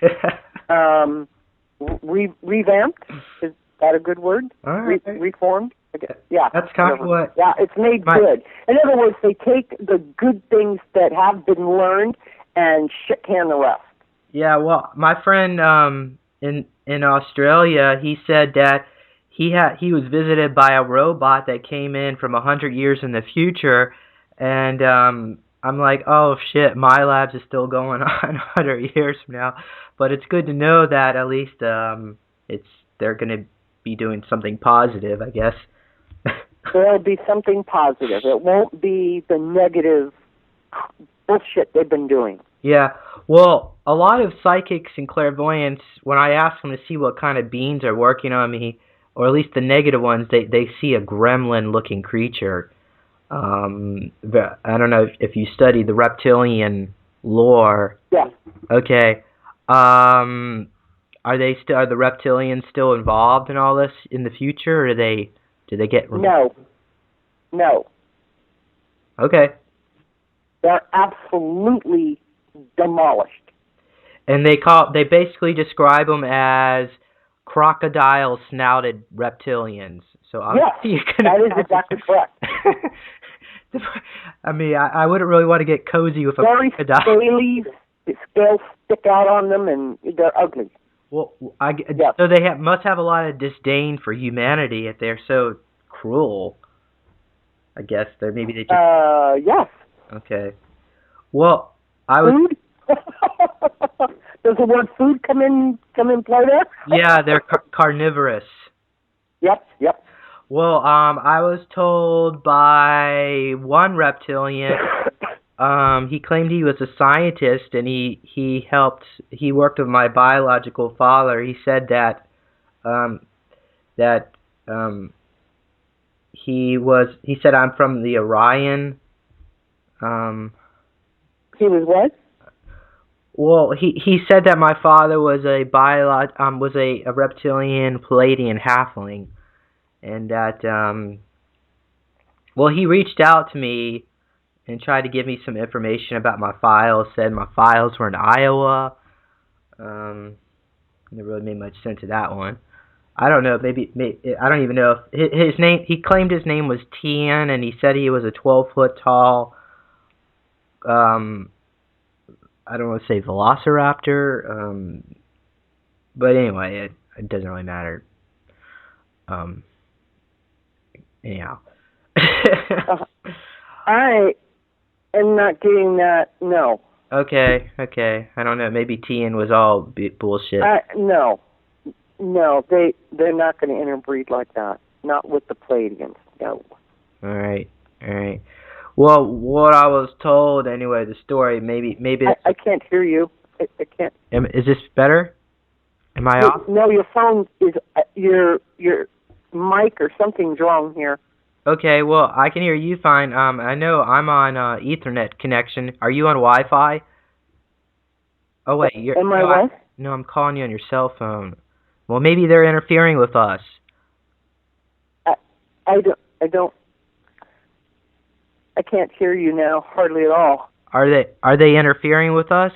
revamped. Is that a good word? All right. Reformed? Yeah. That's kind of what... Yeah, it's made good. In other words, they take the good things that have been learned and shit can the rest. Yeah, well, my friend in Australia, he said that he was visited by a robot that came in from 100 years in the future, and I'm like, oh shit, Milabs is still going on 100 years from now. But it's good to know that at least they're going to be doing something positive, I guess. There'll be something positive. It won't be the negative bullshit they've been doing. Yeah, well, a lot of psychics and clairvoyants, when I ask them to see what kind of beings are working on me, or at least the negative ones, they see a gremlin-looking creature. I don't know if you study the reptilian lore. Yeah. Okay. Are the reptilians still involved in all this in the future, or do they get removed? No. Okay. They're absolutely demolished. And they basically describe them as crocodile snouted reptilians. So yes, that is exactly correct. I mean, I wouldn't really want to get cozy with a crocodile. Very scaly, scales stick out on them, and they're ugly. Well, so they must have a lot of disdain for humanity if they're so cruel. I guess maybe they just. Yes. Okay. Well, food? Does the word food come in play there? Yeah, they're carnivorous. Yep. Well, I was told by one reptilian, he claimed he was a scientist, and he worked with my biological father. He said that he said I'm from the Orion. He was what? Well, he said that my father was a reptilian Palladian halfling, and that well, he reached out to me and tried to give me some information about my files. Said my files were in Iowa. Never really made much sense of that one. I don't know. Maybe I don't even know if his name. He claimed his name was Tian, and he said he was a 12-foot tall. I don't want to say velociraptor. But anyway, it doesn't really matter. Anyhow. I am not getting that. No. Okay. I don't know. Maybe Tian was all bullshit. No, they're not going to interbreed like that. Not with the Palladians. No. All right. Well, what I was told anyway, the story. Maybe. I can't hear you. I can't. Is this better? Am I off? No, your phone is your mic or something's wrong here. Okay, well, I can hear you fine. I know I'm on Ethernet connection. Are you on Wi-Fi? Oh wait, Am I what? No, I'm calling you on your cell phone. Well, maybe they're interfering with us. I don't. I can't hear you now, hardly at all. Are they interfering with us?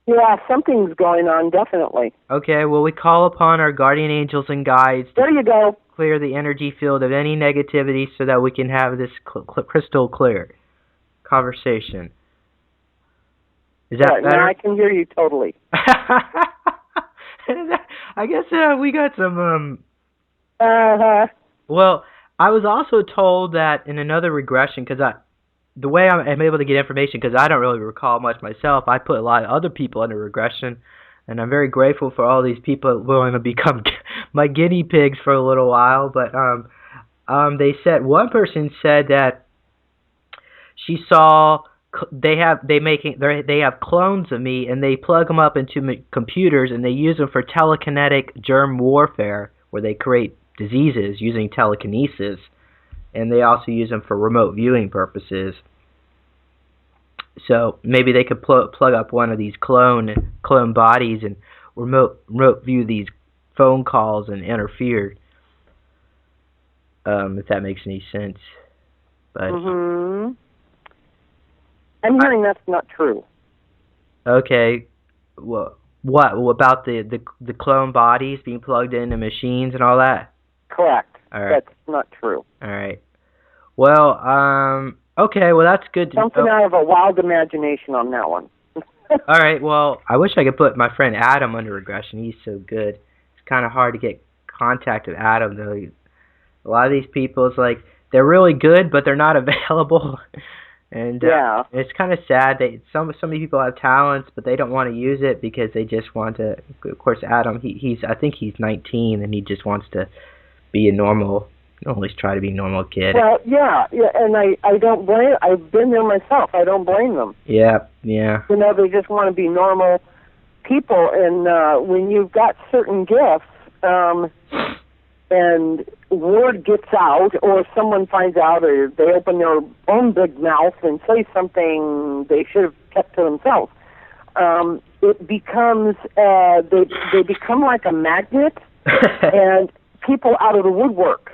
Yeah, something's going on, definitely. Okay, well, we call upon our guardian angels and guides There you go. clear the energy field of any negativity so that we can have this crystal clear conversation. Is that better? Now I can hear you totally. I guess we got some Uh-huh. Well, I was also told that in another regression, because the way I'm able to get information, because I don't really recall much myself, I put a lot of other people under regression, and I'm very grateful for all these people willing to become my guinea pigs for a little while. But they said one person said that she saw they have clones of me, and they plug them up into computers, and they use them for telekinetic germ warfare, where they create diseases using telekinesis, and they also use them for remote viewing purposes. So maybe they could plug up one of these clone bodies and remote view these phone calls and interfere. If that makes any sense. But I'm hearing that's not true. Okay. Well, what about the clone bodies being plugged into machines and all that? Correct. All right. That's not true. All right. Well, okay. Well, that's good to Something out of a wild imagination on that one. All right. Well, I wish I could put my friend Adam under regression. He's so good. It's kind of hard to get contact with Adam, though. A lot of these people, it's like they're really good, but they're not available. And yeah. It's kind of sad that some of these people have talents, but they don't want to use it because they just want to. Of course, Adam, I think he's 19, and he just wants to be a normal, at least try to be a normal kid. Well, yeah, and I don't blame. I've been there myself. I don't blame them. Yeah. You know, they just want to be normal people, and when you've got certain gifts, and word gets out, or someone finds out, or they open their own big mouth and say something they should have kept to themselves, it becomes they become like a magnet, and people out of the woodwork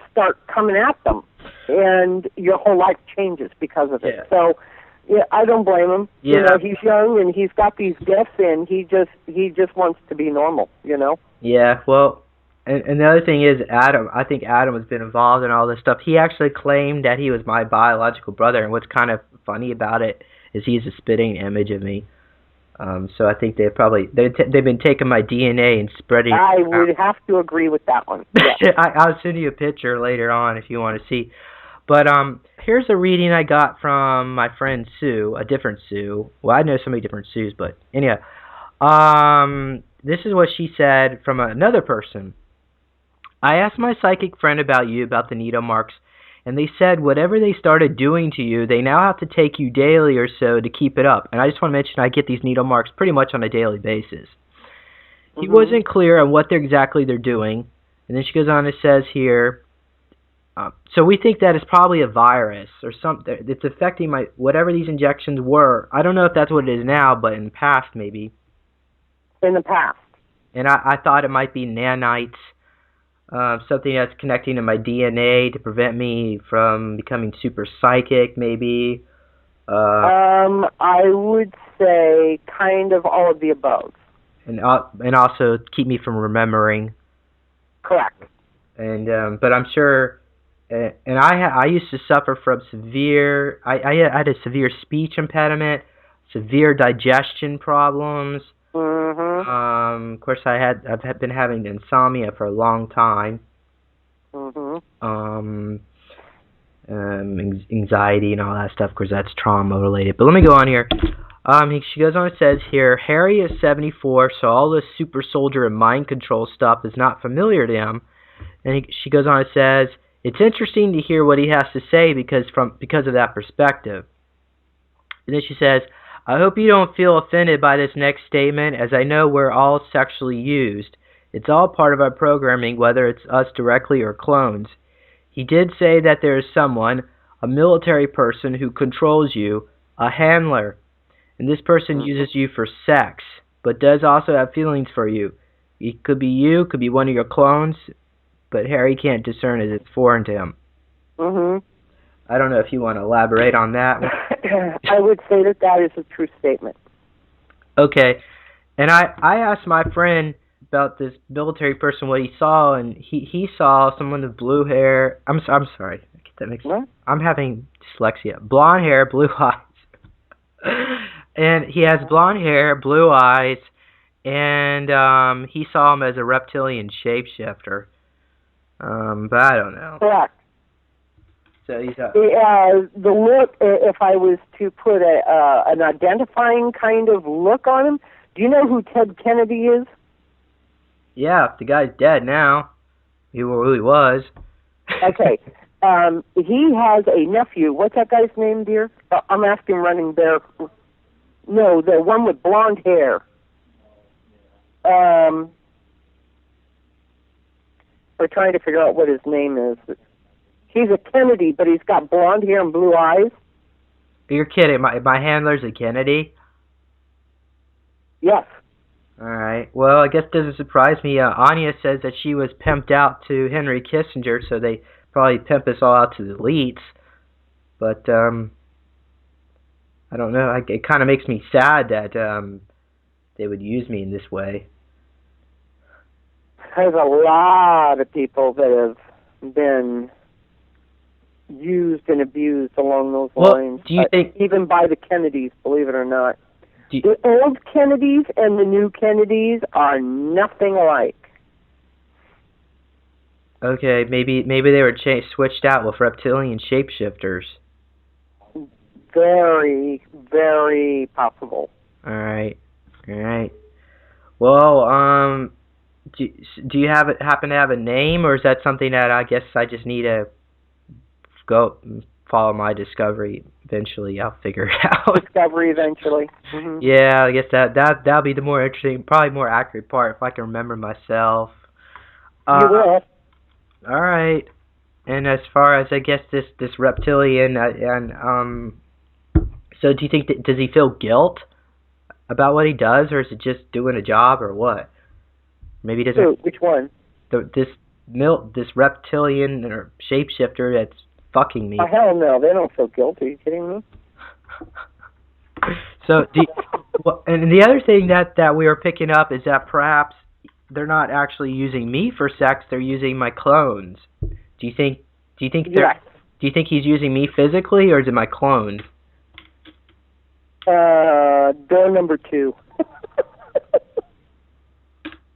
start coming at them, and your whole life changes because of it. So, yeah, I don't blame him. Yeah. You know, he's young and he's got these gifts, and he just wants to be normal. You know. Yeah. Well, and the other thing is Adam. I think Adam has been involved in all this stuff. He actually claimed that he was my biological brother, and what's kind of funny about it is he's a spitting image of me. So I think they've been taking my DNA and spreading it. I would have to agree with that one. Yeah. I'll send you a picture later on if you want to see. But here's a reading I got from my friend Sue, a different Sue. Well, I know so many different Sues, but anyhow. This is what she said from another person. I asked my psychic friend about you, about the needle marks, and they said whatever they started doing to you, they now have to take you daily or so to keep it up. And I just want to mention I get these needle marks pretty much on a daily basis. He wasn't clear on what exactly they're doing. And then she goes on and says here, So we think that it's probably a virus or something. It's affecting whatever these injections were. I don't know if that's what it is now, but in the past maybe. In the past. And I thought it might be nanites, something that's connecting to my DNA to prevent me from becoming super psychic, maybe. I would say kind of all of the above. And also keep me from remembering. Correct. And but I'm sure. And I used to suffer from severe. I had a severe speech impediment, severe digestion problems. Mm-hmm. Of course, I've been having insomnia for a long time. Mm-hmm. Anxiety and all that stuff. Of course, that's trauma related. But let me go on here. She goes on and says here, Harry is 74, so all this super soldier and mind control stuff is not familiar to him. And she goes on and says, it's interesting to hear what he has to say because of that perspective. And then she says, I hope you don't feel offended by this next statement, as I know we're all sexually used. It's all part of our programming, whether it's us directly or clones. He did say that there is someone, a military person, who controls you, a handler. And this person uses you for sex, but does also have feelings for you. It could be you, could be one of your clones, but Harry can't discern as it's foreign to him. Mm-hmm. I don't know if you want to elaborate on that. I would say that is a true statement. Okay. And I asked my friend about this military person what he saw, and he saw someone with blue hair. I'm sorry. That makes What? I'm having dyslexia. Blonde hair, blue eyes. And he has blonde hair, blue eyes, and he saw him as a reptilian shapeshifter. But I don't know. Correct. So he's the look, if I was to put an identifying kind of look on him, do you know who Ted Kennedy is? Yeah, the guy's dead now. Who he was. Okay. He has a nephew. What's that guy's name, dear? I'm asking Running Bear. No, the one with blonde hair. We're trying to figure out what his name is. He's a Kennedy, but he's got blonde hair and blue eyes. You're kidding. My handler's a Kennedy? Yes. All right. Well, I guess it doesn't surprise me. Anya says that she was pimped out to Henry Kissinger, so they probably pimp us all out to the elites. But I don't know. It kind of makes me sad that they would use me in this way. There's a lot of people that have been used and abused along those lines. Do you think even by the Kennedys, believe it or not? The old Kennedys and the new Kennedys are nothing alike. Okay, maybe they were switched out with reptilian shapeshifters. Very, very possible. All right. Well, do you happen to have a name, or is that something that I guess I just need to go follow my discovery? Eventually, I'll figure it out. Discovery eventually. Mm-hmm. Yeah, I guess that'll be the more interesting, probably more accurate part if I can remember myself. You will. All right. And as far as I guess this reptilian so do you think does he feel guilt about what he does, or is it just doing a job, or what? Maybe he doesn't. So, which one? This reptilian or shapeshifter that's fucking me. Oh, hell no, they don't feel guilty. Are you kidding me? So, and the other thing that we are picking up is that perhaps they're not actually using me for sex; they're using my clones. Do you think Yes. Do you think he's using me physically, or is it my clones? Door number 2.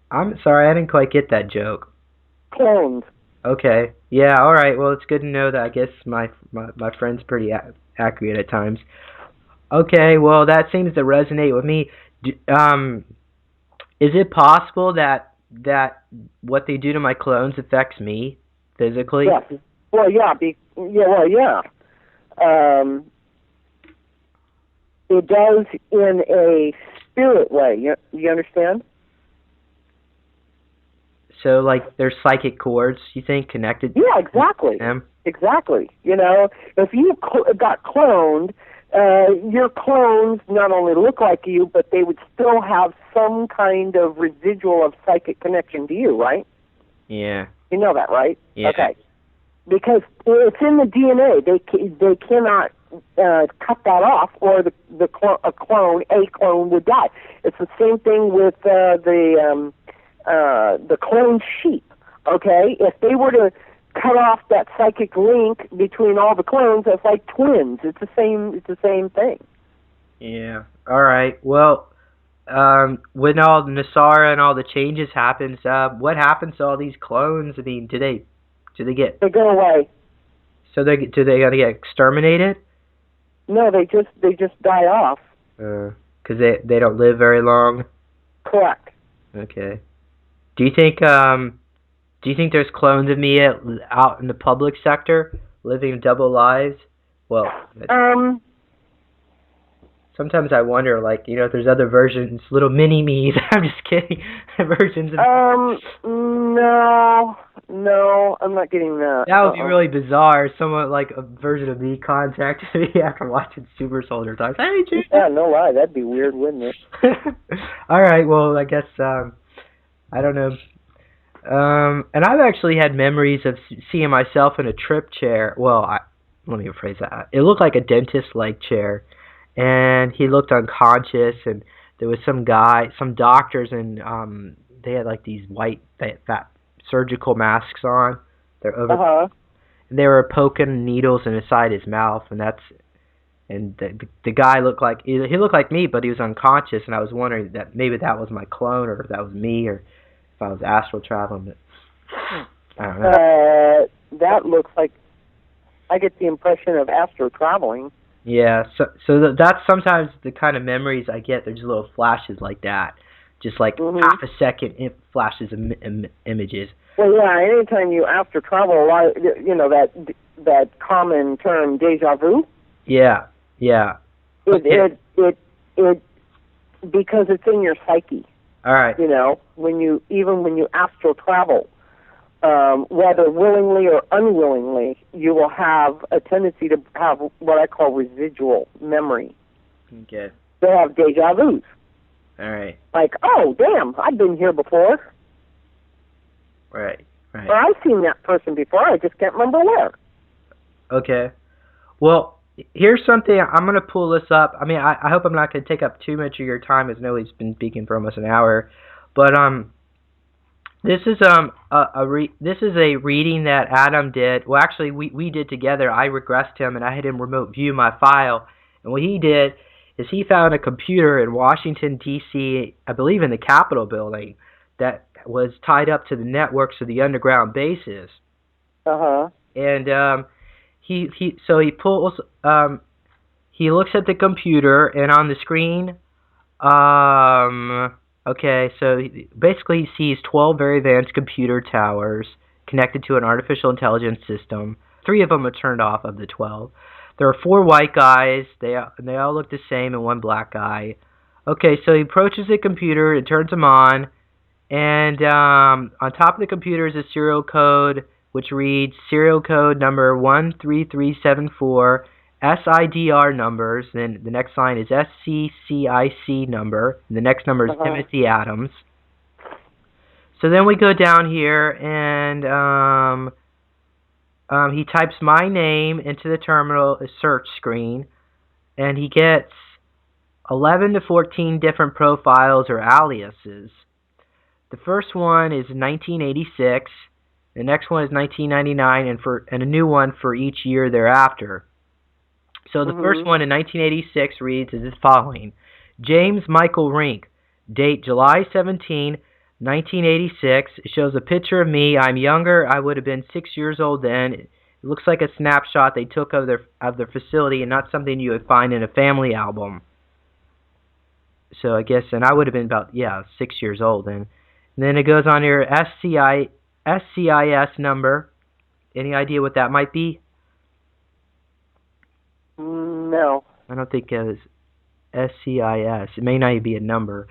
I'm sorry, I didn't quite get that joke. Clones. Okay. Yeah, all right. Well, it's good to know that I guess my friend's pretty accurate at times. Okay, well, that seems to resonate with me. Is it possible that what they do to my clones affects me physically? Yes. Well, yeah. Yeah. It does in a spirit way. You understand? So, like, there's psychic cords, you think, connected? Yeah, exactly. To them? Exactly. If you got cloned, your clones not only look like you, but they would still have some kind of residual of psychic connection to you, right? Yeah. You know that, right? Yeah. Okay. Because it's in the DNA. They cannot cut that off, or a clone would die. It's the same thing with the cloned sheep. Okay, if they were to cut off that psychic link between all the clones, it's like twins. It's the same thing. Yeah. All right. Well, when all Nasara and all the changes happens, what happens to all these clones? I mean, do they get? They go away. So do they gotta get exterminated? No, they just die off. Because they don't live very long. Correct. Okay. Do you think there's clones of me out in the public sector living double lives? Well, sometimes I wonder, like, if there's other versions, little mini me's. I'm just kidding. Versions of. No, I'm not getting that. That would be really bizarre. Someone like a version of me contacted me after watching Super Soldier Talks. Hey, Jude. Yeah, no lie, that'd be weird, wouldn't it? All right. Well, I guess I don't know. And I've actually had memories of seeing myself in a trip chair. Well, let me rephrase that. It looked like a dentist-like chair, and he looked unconscious. And there was some doctors, and they had like these white fat surgical masks on. They're over. And they were poking needles inside his mouth, and the guy looked like he looked like me, but he was unconscious. And I was wondering that maybe that was my clone, or if that was me, or if I was astral traveling. But I don't know. That looks like, I get the impression of astral traveling. Yeah, so that's sometimes the kind of memories I get. They're just little flashes like that, just like half a second flashes of images. Well, yeah. Anytime you astral travel, a lot, that common term deja vu. Yeah. It because it's in your psyche. All right. When you astral travel, whether willingly or unwillingly, you will have a tendency to have what I call residual memory. Okay. They'll have deja vus. All right. Like, oh, damn, I've been here before. Right. Or I've seen that person before, I just can't remember where. Okay. Well, here's something. I'm going to pull this up. I mean, I hope I'm not going to take up too much of your time, as Noe's been speaking for almost an hour. But this is this is a reading that Adam did. Well, actually, we did together. I regressed him, and I had him remote view my file. And what he did is he found a computer in Washington, D.C., I believe in the Capitol building, that was tied up to the networks of the underground bases. And he pulls he looks at the computer, and on the screen okay, so basically he sees 12 very advanced computer towers connected to an artificial intelligence system. 3 of them are turned off of the 12. There are 4 white guys. They all look the same, and 1 black guy. Okay, so he approaches the computer and turns them on. And on top of the computer is a serial code, which reads serial code number 13374, SIDR numbers. Then the next line is SCCIC number. And the next number is Timothy Adams. So then we go down here, and he types my name into the terminal search screen, and he gets 11 to 14 different profiles or aliases. The first one is 1986, the next one is 1999, and a new one for each year thereafter. So the first one in 1986 reads as is following: James Michael Rink, date July 17, 1986. It shows a picture of me. I'm younger. I would have been 6 years old then. It looks like a snapshot they took of their facility, and not something you would find in a family album. So I guess, and I would have been about 6 years old then. And then it goes on here, SCIS number. Any idea what that might be? No. I don't think it was SCIS. It may not be a number.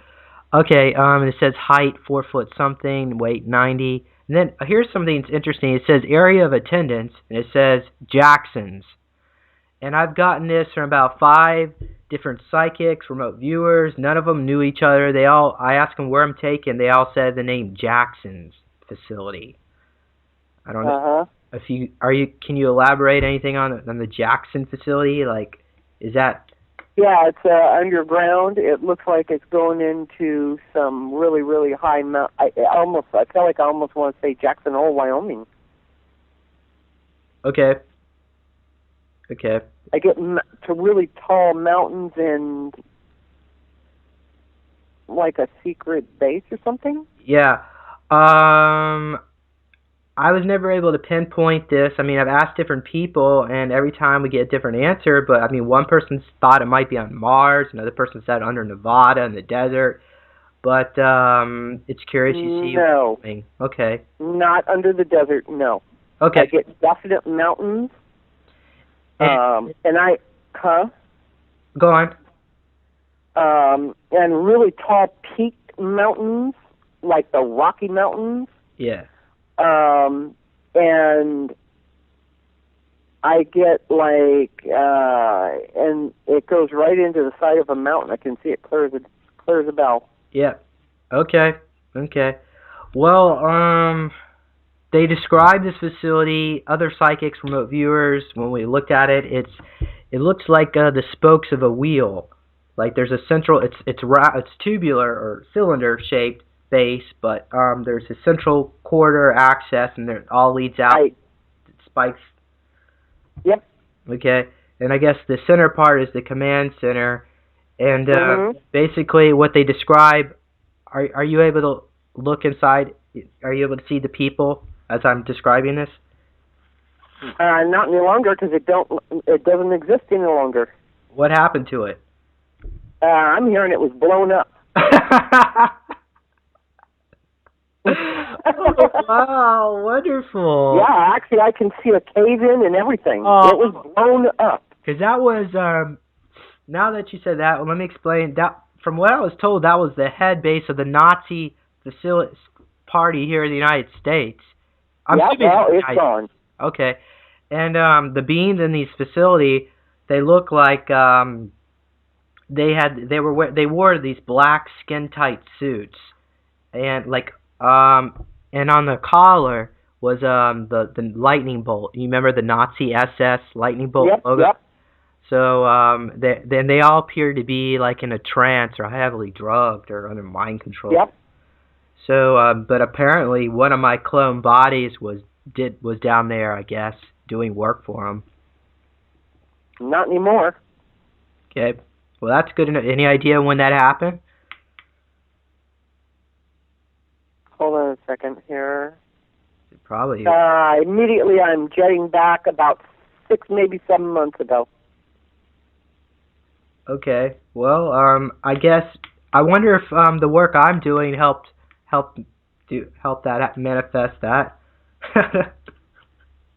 Okay, it says height 4 foot something, weight 90. And then here's something that's interesting. It says area of attendance, and it says Jacksons. And I've gotten this from about 5 different psychics, remote viewers. None of them knew each other. I asked them where I'm taken. They all said the name Jackson's facility. I don't know if can you elaborate anything on the Jackson facility? Like, is that? Yeah, it's underground. It looks like it's going into some really, really high mount. I feel like I almost want to say Jackson Hole, Wyoming. Okay. I get to really tall mountains and like a secret base or something. Yeah. I was never able to pinpoint this. I mean, I've asked different people, and every time we get a different answer. But, I mean, one person thought it might be on Mars. Another person said under Nevada in the desert. But it's curious you see. No. Okay. Not under the desert, no. Okay. I get definite mountains. Go on. And really tall peaked mountains, like the Rocky Mountains. Yeah. And I get and it goes right into the side of a mountain. I can see it clear as a bell. Yeah. Okay. Well, they described this facility, other psychics, remote viewers, when we looked at it, it looks like the spokes of a wheel. Like there's a central, it's tubular or cylinder shaped base, but there's a central corridor access, and it all leads out. Right. Spikes. Yep. Okay. And I guess the center part is the command center, and basically what they describe. Are you able to look inside? Are you able to see the people as I'm describing this? Not any longer, because it doesn't exist any longer. What happened to it? I'm hearing it was blown up. Oh, wow, wonderful. Yeah, actually, I can see a cave-in and everything. Oh. It was blown up. Because that was, now that you said that, let me explain. That, from what I was told, that was the head base of the Nazi party here in the United States. It's gone. Okay. And the beings in these facility, they look like they wore these black skin tight suits, and and on the collar was the lightning bolt. You remember the Nazi SS lightning bolt logo? Yep. So then they all appear to be like in a trance or heavily drugged or under mind control. Yep. So, but apparently one of my clone bodies was down there, I guess, doing work for them. Not anymore. Okay. Well, that's good enough. Any idea when that happened? Hold on a second here. Probably. Immediately, I'm jetting back about 6, maybe 7 months ago. Okay. Well, I guess I wonder if the work I'm doing helped that manifest that.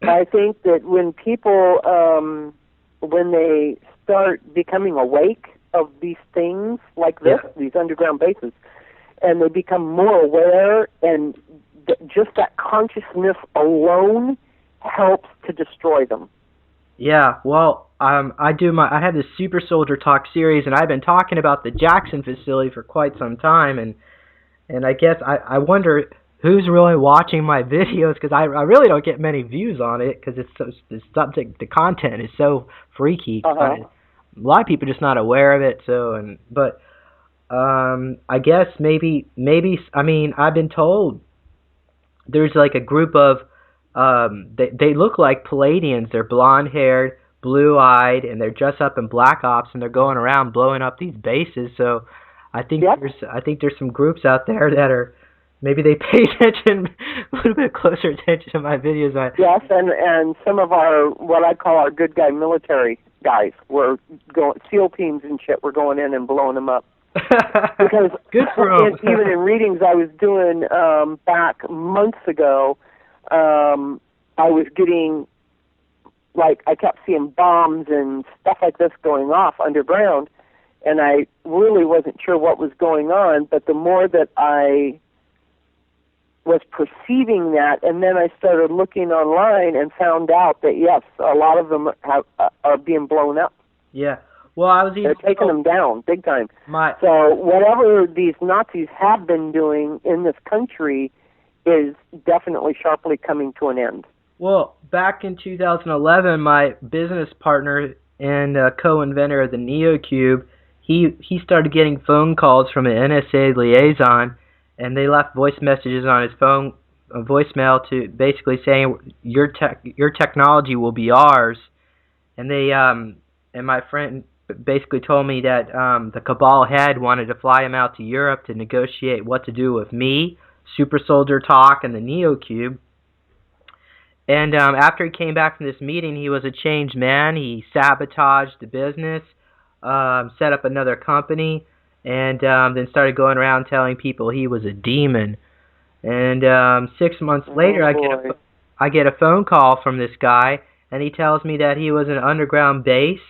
I think that when people, when they start becoming awake of these things like this, these underground bases, and they become more aware, and just that consciousness alone helps to destroy them. Yeah, well, I have this Super Soldier Talk series, and I've been talking about the Jackson facility for quite some time, and I guess I wonder who's really watching my videos, because I really don't get many views on it, because the content is so freaky. A lot of people are just not aware of it. But I guess maybe I mean, I've been told there's like a group of they look like Palladians. They're blonde-haired, blue-eyed, and they're dressed up in black ops, and they're going around blowing up these bases. So I think there's some groups out there that are maybe they pay attention, a little bit closer attention to my videos. Yes, and some of our, what I call our good guy military guys, were going, SEAL teams and shit, were going in and blowing them up. Because good for them. Even in readings I was doing back months ago, I was getting, like, I kept seeing bombs and stuff like this going off underground, and I really wasn't sure what was going on, but the more that I was perceiving that, and then I started looking online and found out that, yes, a lot of them are being blown up. Yeah. Well, I was even... They're taking them down, big time. My... So whatever these Nazis have been doing in this country is definitely sharply coming to an end. Well, back in 2011, my business partner and co-inventor of the NeoCube, he started getting phone calls from an NSA liaison, and they left voice messages on his phone, a voicemail to basically saying your technology will be ours, and they and my friend basically told me that the cabal head wanted to fly him out to Europe to negotiate what to do with me, Super Soldier Talk, and the NeoCube. And after he came back from this meeting, he was a changed man. He sabotaged the business, set up another company, and then started going around telling people he was a demon. And 6 months later, I get a phone call from this guy, and he tells me that he was in an underground base,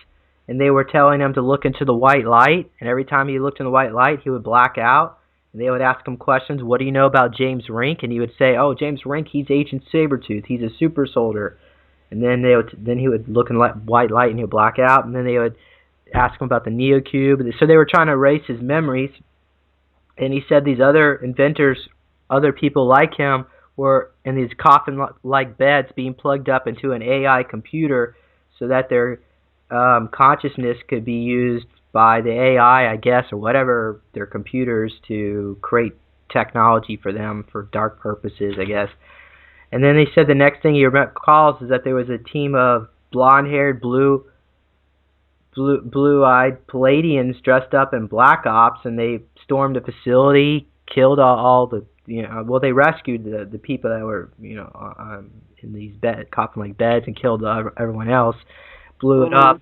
and they were telling him to look into the white light, and every time he looked in the white light, he would black out. And they would ask him questions, what do you know about James Rink? And he would say, oh, James Rink, he's Agent Sabretooth, he's a super soldier. And then he would look in white light and he would black out, and then they would ask him about the NeoCube. So they were trying to erase his memories. And he said these other inventors, other people like him, were in these coffin-like beds being plugged up into an AI computer so that their consciousness could be used by the AI, I guess, or whatever, their computers to create technology for them for dark purposes, I guess. And then they said the next thing he recalls is that there was a team of blonde-haired, blue-eyed Palladians dressed up in black ops, and they stormed the facility, killed all the, well, they rescued the people that were, in these coffin-like beds and killed everyone else, blew it up.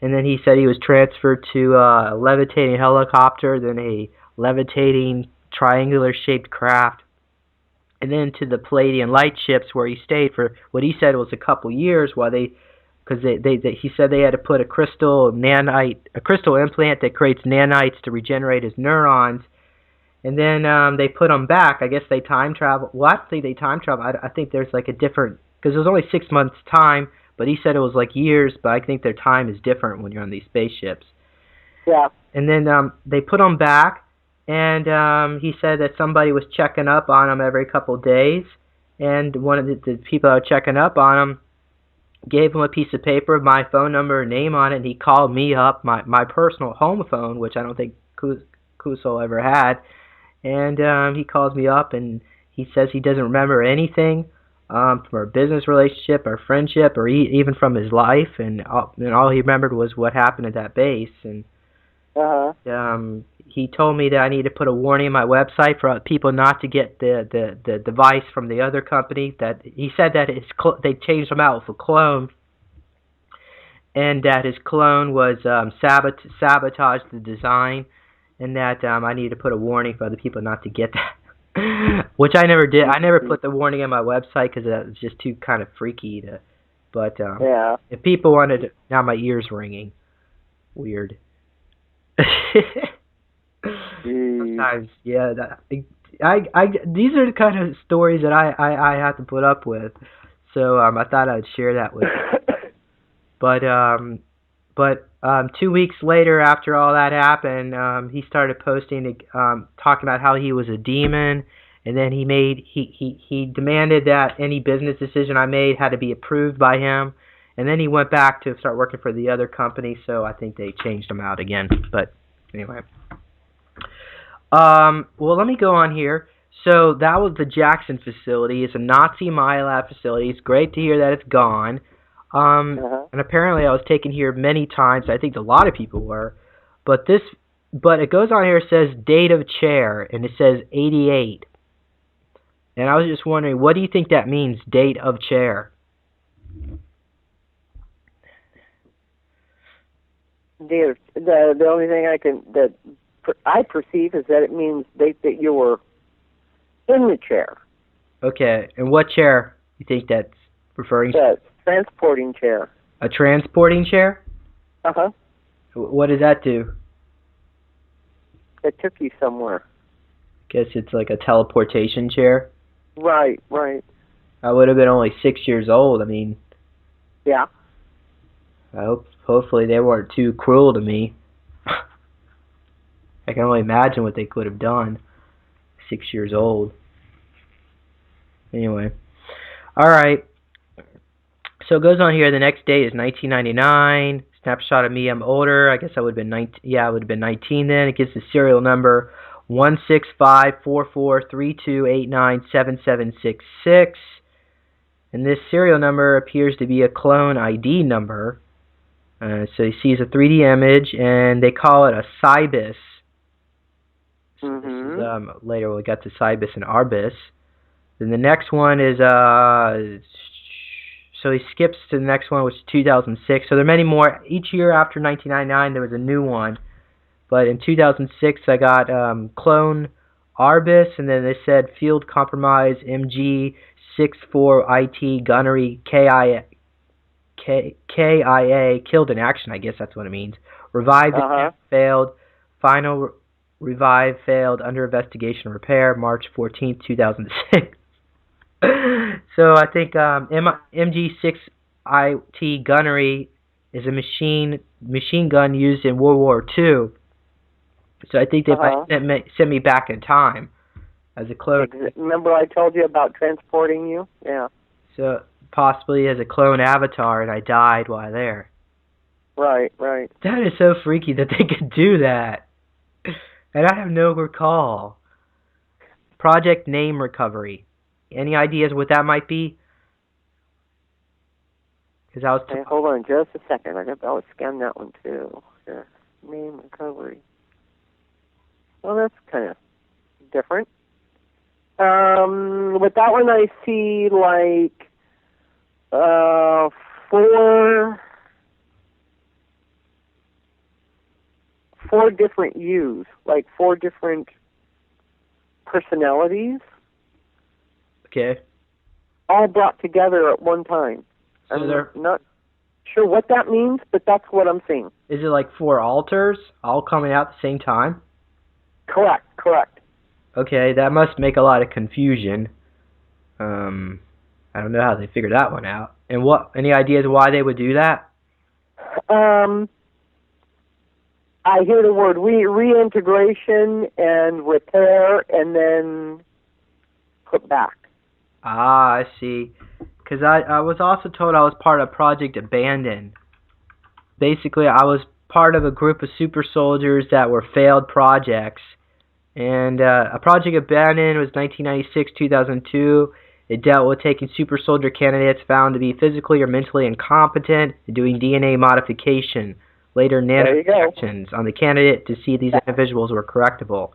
And then he said he was transferred to a levitating helicopter, then a levitating triangular-shaped craft, and then to the Palladian light ships where he stayed for what he said was a couple years while because he said they had to put a crystal implant that creates nanites to regenerate his neurons, and then they put him back. I guess they time travel. Well, I think they time travel. I think there's like a different, because it was only 6 months time. But he said it was like years, but I think their time is different when you're on these spaceships. Yeah. And then they put him back, and he said that somebody was checking up on him every couple of days, and one of the people that were checking up on him gave him a piece of paper, my phone number and name on it, and he called me up, my personal home phone, which I don't think Kuso ever had, and he calls me up, and he says he doesn't remember anything from our business relationship, our friendship, or even from his life, and all he remembered was what happened at that base. And he told me that I need to put a warning on my website for people not to get the device from the other company. That he said that they changed him out with a clone, and that his clone was sabotaged the design, and that I need to put a warning for other people not to get that. Which I never did. I never put the warning on my website because it was just too kind of freaky to. But if people wanted to, now my ears ringing. Weird. Sometimes, yeah. These are the kind of stories that I have to put up with. So I thought I'd share that with you. But 2 weeks later, after all that happened, he started posting, talking about how he was a demon, and then he demanded that any business decision I made had to be approved by him, and then he went back to start working for the other company. So I think they changed him out again. But anyway, well, let me go on here. So that was the Jackson facility. It's a Nazi Milab facility. It's great to hear that it's gone. And apparently I was taken here many times. I think a lot of people were. But it goes on here, it says date of chair, and it says 88. And I was just wondering, what do you think that means, date of chair? The only thing I perceive is that it means that you were in the chair. Okay, and what chair do you think that's referring to? Transporting chair. A transporting chair? Uh-huh. What does that do? that took you somewhere. Guess it's like a teleportation chair. Right, right. I would have been only 6 years old. I mean, Yeah. hopefully they weren't too cruel to me. I can only imagine what they could have done. 6 years old. Anyway. Alright. So it goes on here. The next day is 1999. Snapshot of me. I'm older. I guess I would have been 19. Yeah, I would have been 19 then. It gives the serial number 1654432897766. And this serial number appears to be a clone ID number. So he sees a 3D image, and they call it a Cybus. So this is, later we'll get to Cybus and Arbus. Then the next one is, so he skips to the next one, which is 2006. So there are many more. Each year after 1999, there was a new one. But in 2006, I got clone Arbus, and then they said field compromise MG64IT gunnery KIA, killed in action, I guess that's what it means. Revived failed. Final revive failed. Under investigation and repair. March 14th, 2006. So I think MG6IT gunnery is a machine gun used in World War II. So I think they might send me back in time as a clone. Remember I told you about transporting you? Yeah. So possibly as a clone avatar, and I died while there. Right, right. That is so freaky that they could do that. And I have no recall. Project name recovery. Any ideas what that might be? Because I was. Hey, hold on just a second. I would scan that one too. Here. Name recovery. Well, that's kind of different. With that one, I see like four different yous, like 4 different personalities. Okay. All brought together at one time. So I'm not sure what that means, but that's what I'm seeing. Is it like 4 altars all coming out at the same time? Correct, correct. Okay, that must make a lot of confusion. I don't know how they figured that one out. And any ideas why they would do that? I hear the word reintegration and repair and then put back. Ah, I see. Because I was also told I was part of Project Abandon. Basically, I was part of a group of super soldiers that were failed projects. And a Project Abandon was 1996-2002. It dealt with taking super soldier candidates found to be physically or mentally incompetent and doing DNA modification, later nanoinjections on the candidate to see these individuals were correctable.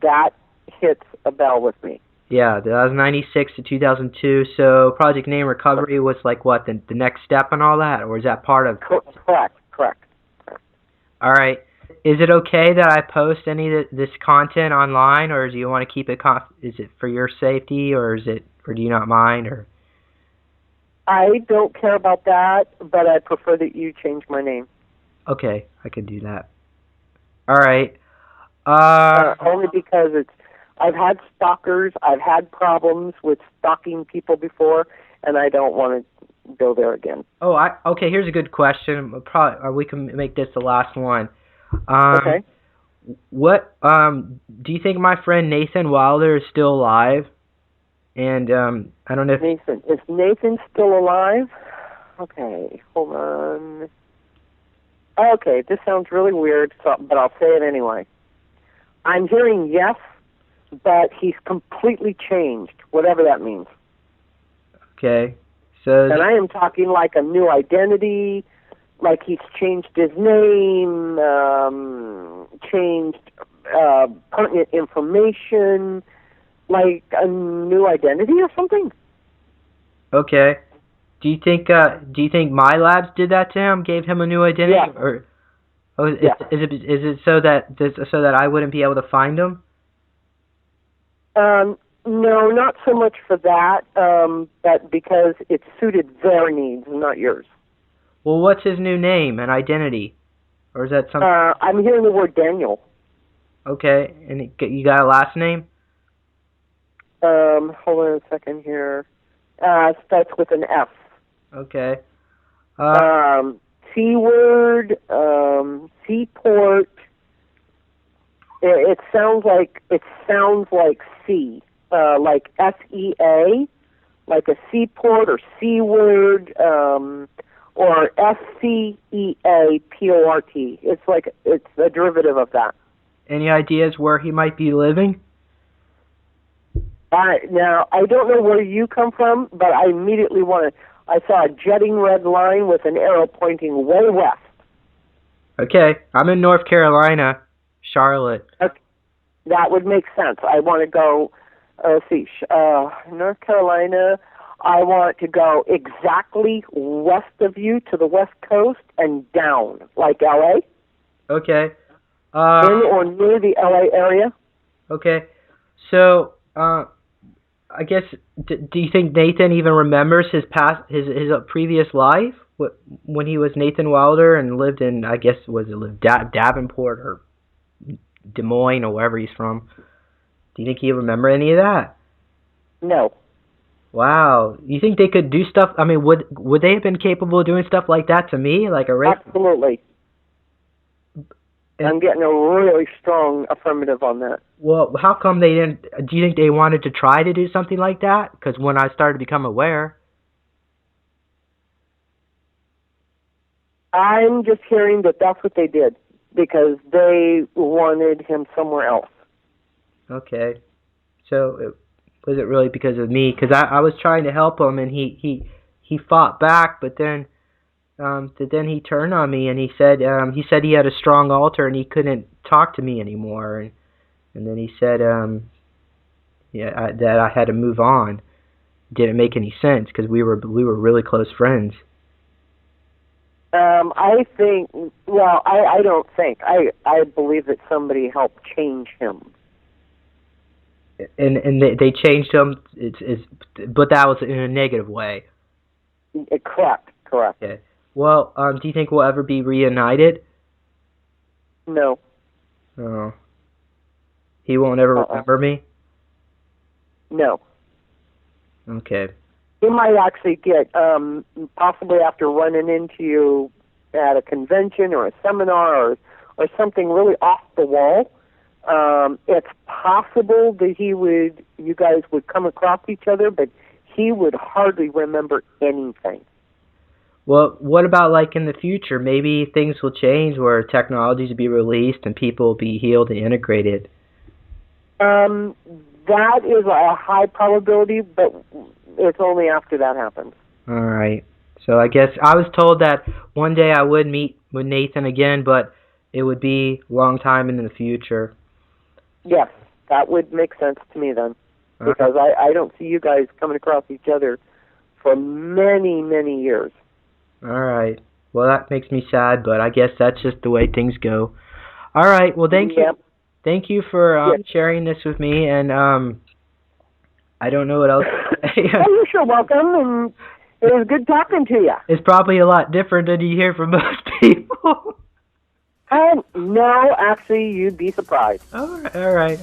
That hits a bell with me. Yeah, that was 96-2002. So Project Name Recovery was like what, the next step and all that? Or is that part of... Correct. All right. Is it okay that I post any of this content online, or do you want to keep it is it for your safety, or do you not mind, or? I don't care about that, but I prefer that you change my name. Okay, I can do that. All right. Only because I've had stalkers, I've had problems with stalking people before, and I don't want to go there again. Oh, okay. Here's a good question. We can make this the last one. Okay. What do you think my friend Nathan Wilder is still alive? And I don't know if Is Nathan still alive? Okay, hold on. Okay, this sounds really weird, but I'll say it anyway. I'm hearing yes, but he's completely changed, whatever that means. Okay. So and I am talking like a new identity, like he's changed his name, changed pertinent information, like a new identity or something. Okay. Do you think Milabs did that to him? Gave him a new identity? Yeah. Or is it so that I wouldn't be able to find him? No, not so much for that, but because it suited their needs, not yours. Well, what's his new name and identity? Or is that something? I'm hearing the word Daniel. Okay, and you got a last name? Hold on a second here. Starts with an F. Okay. Seaward, Seaport. It sounds like sea, like SEA, like a seaport or seaward, or SCEAPORT. It's a derivative of that. Any ideas where he might be living? Now, I don't know where you come from, but I immediately I saw a jetting red line with an arrow pointing way west. Okay, I'm in North Carolina, Charlotte. Okay. That would make sense. I want to go, North Carolina. I want to go exactly west of you to the west coast and down, like LA. Okay. In or near the LA area. Okay. So, I guess, do you think Nathan even remembers his previous life? When he was Nathan Wilder and lived in, I guess, Davenport or Des Moines or wherever he's from? Do you think he'll remember any of that? No. Wow. You think they could do stuff? I mean, would they have been capable of doing stuff like that to me? Like a rape? Absolutely. I'm getting a really strong affirmative on that. Well, how come they didn't? Do you think they wanted to try to do something like that? Because when I started to become aware. I'm just hearing that that's what they did because they wanted him somewhere else. Okay. So, was it really because of me? Because I was trying to help him and he fought back, but then he turned on me and he said he had a strong altar and he couldn't talk to me anymore, and then he said that I had to move on. Didn't make any sense because we were really close friends. I think. Well, I don't think. I believe that somebody helped change him. And they changed him. But that was in a negative way. Correct. Okay. Well, do you think we'll ever be reunited? No. Oh. He won't ever remember me? No. Okay. He might actually get, possibly after running into you at a convention or a seminar or something really off the wall, it's possible that you guys would come across each other, but he would hardly remember anything. Well, what about like in the future? Maybe things will change where technologies will be released and people will be healed and integrated. That is a high probability, but it's only after that happens. All right. So I guess I was told that one day I would meet with Nathan again, but it would be a long time in the future. Yes, that would make sense to me then, because I don't see you guys coming across each other for many, many years. All right. Well, that makes me sad, but I guess that's just the way things go. All right. Well, thank you. Thank you for sharing this with me, and I don't know what else to say. Oh, you're sure welcome, and it was good talking to you. It's probably a lot different than you hear from most people. No, actually, you'd be surprised. All right.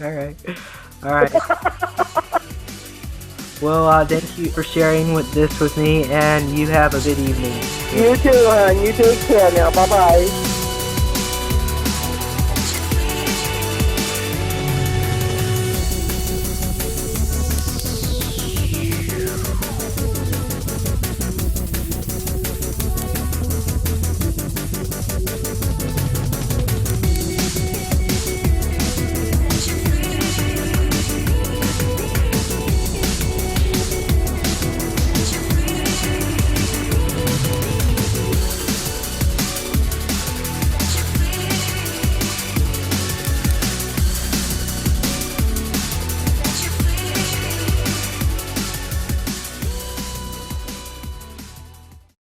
Well, thank you for sharing this with me, and you have a good evening. You too, hon. You take care now. Bye-bye.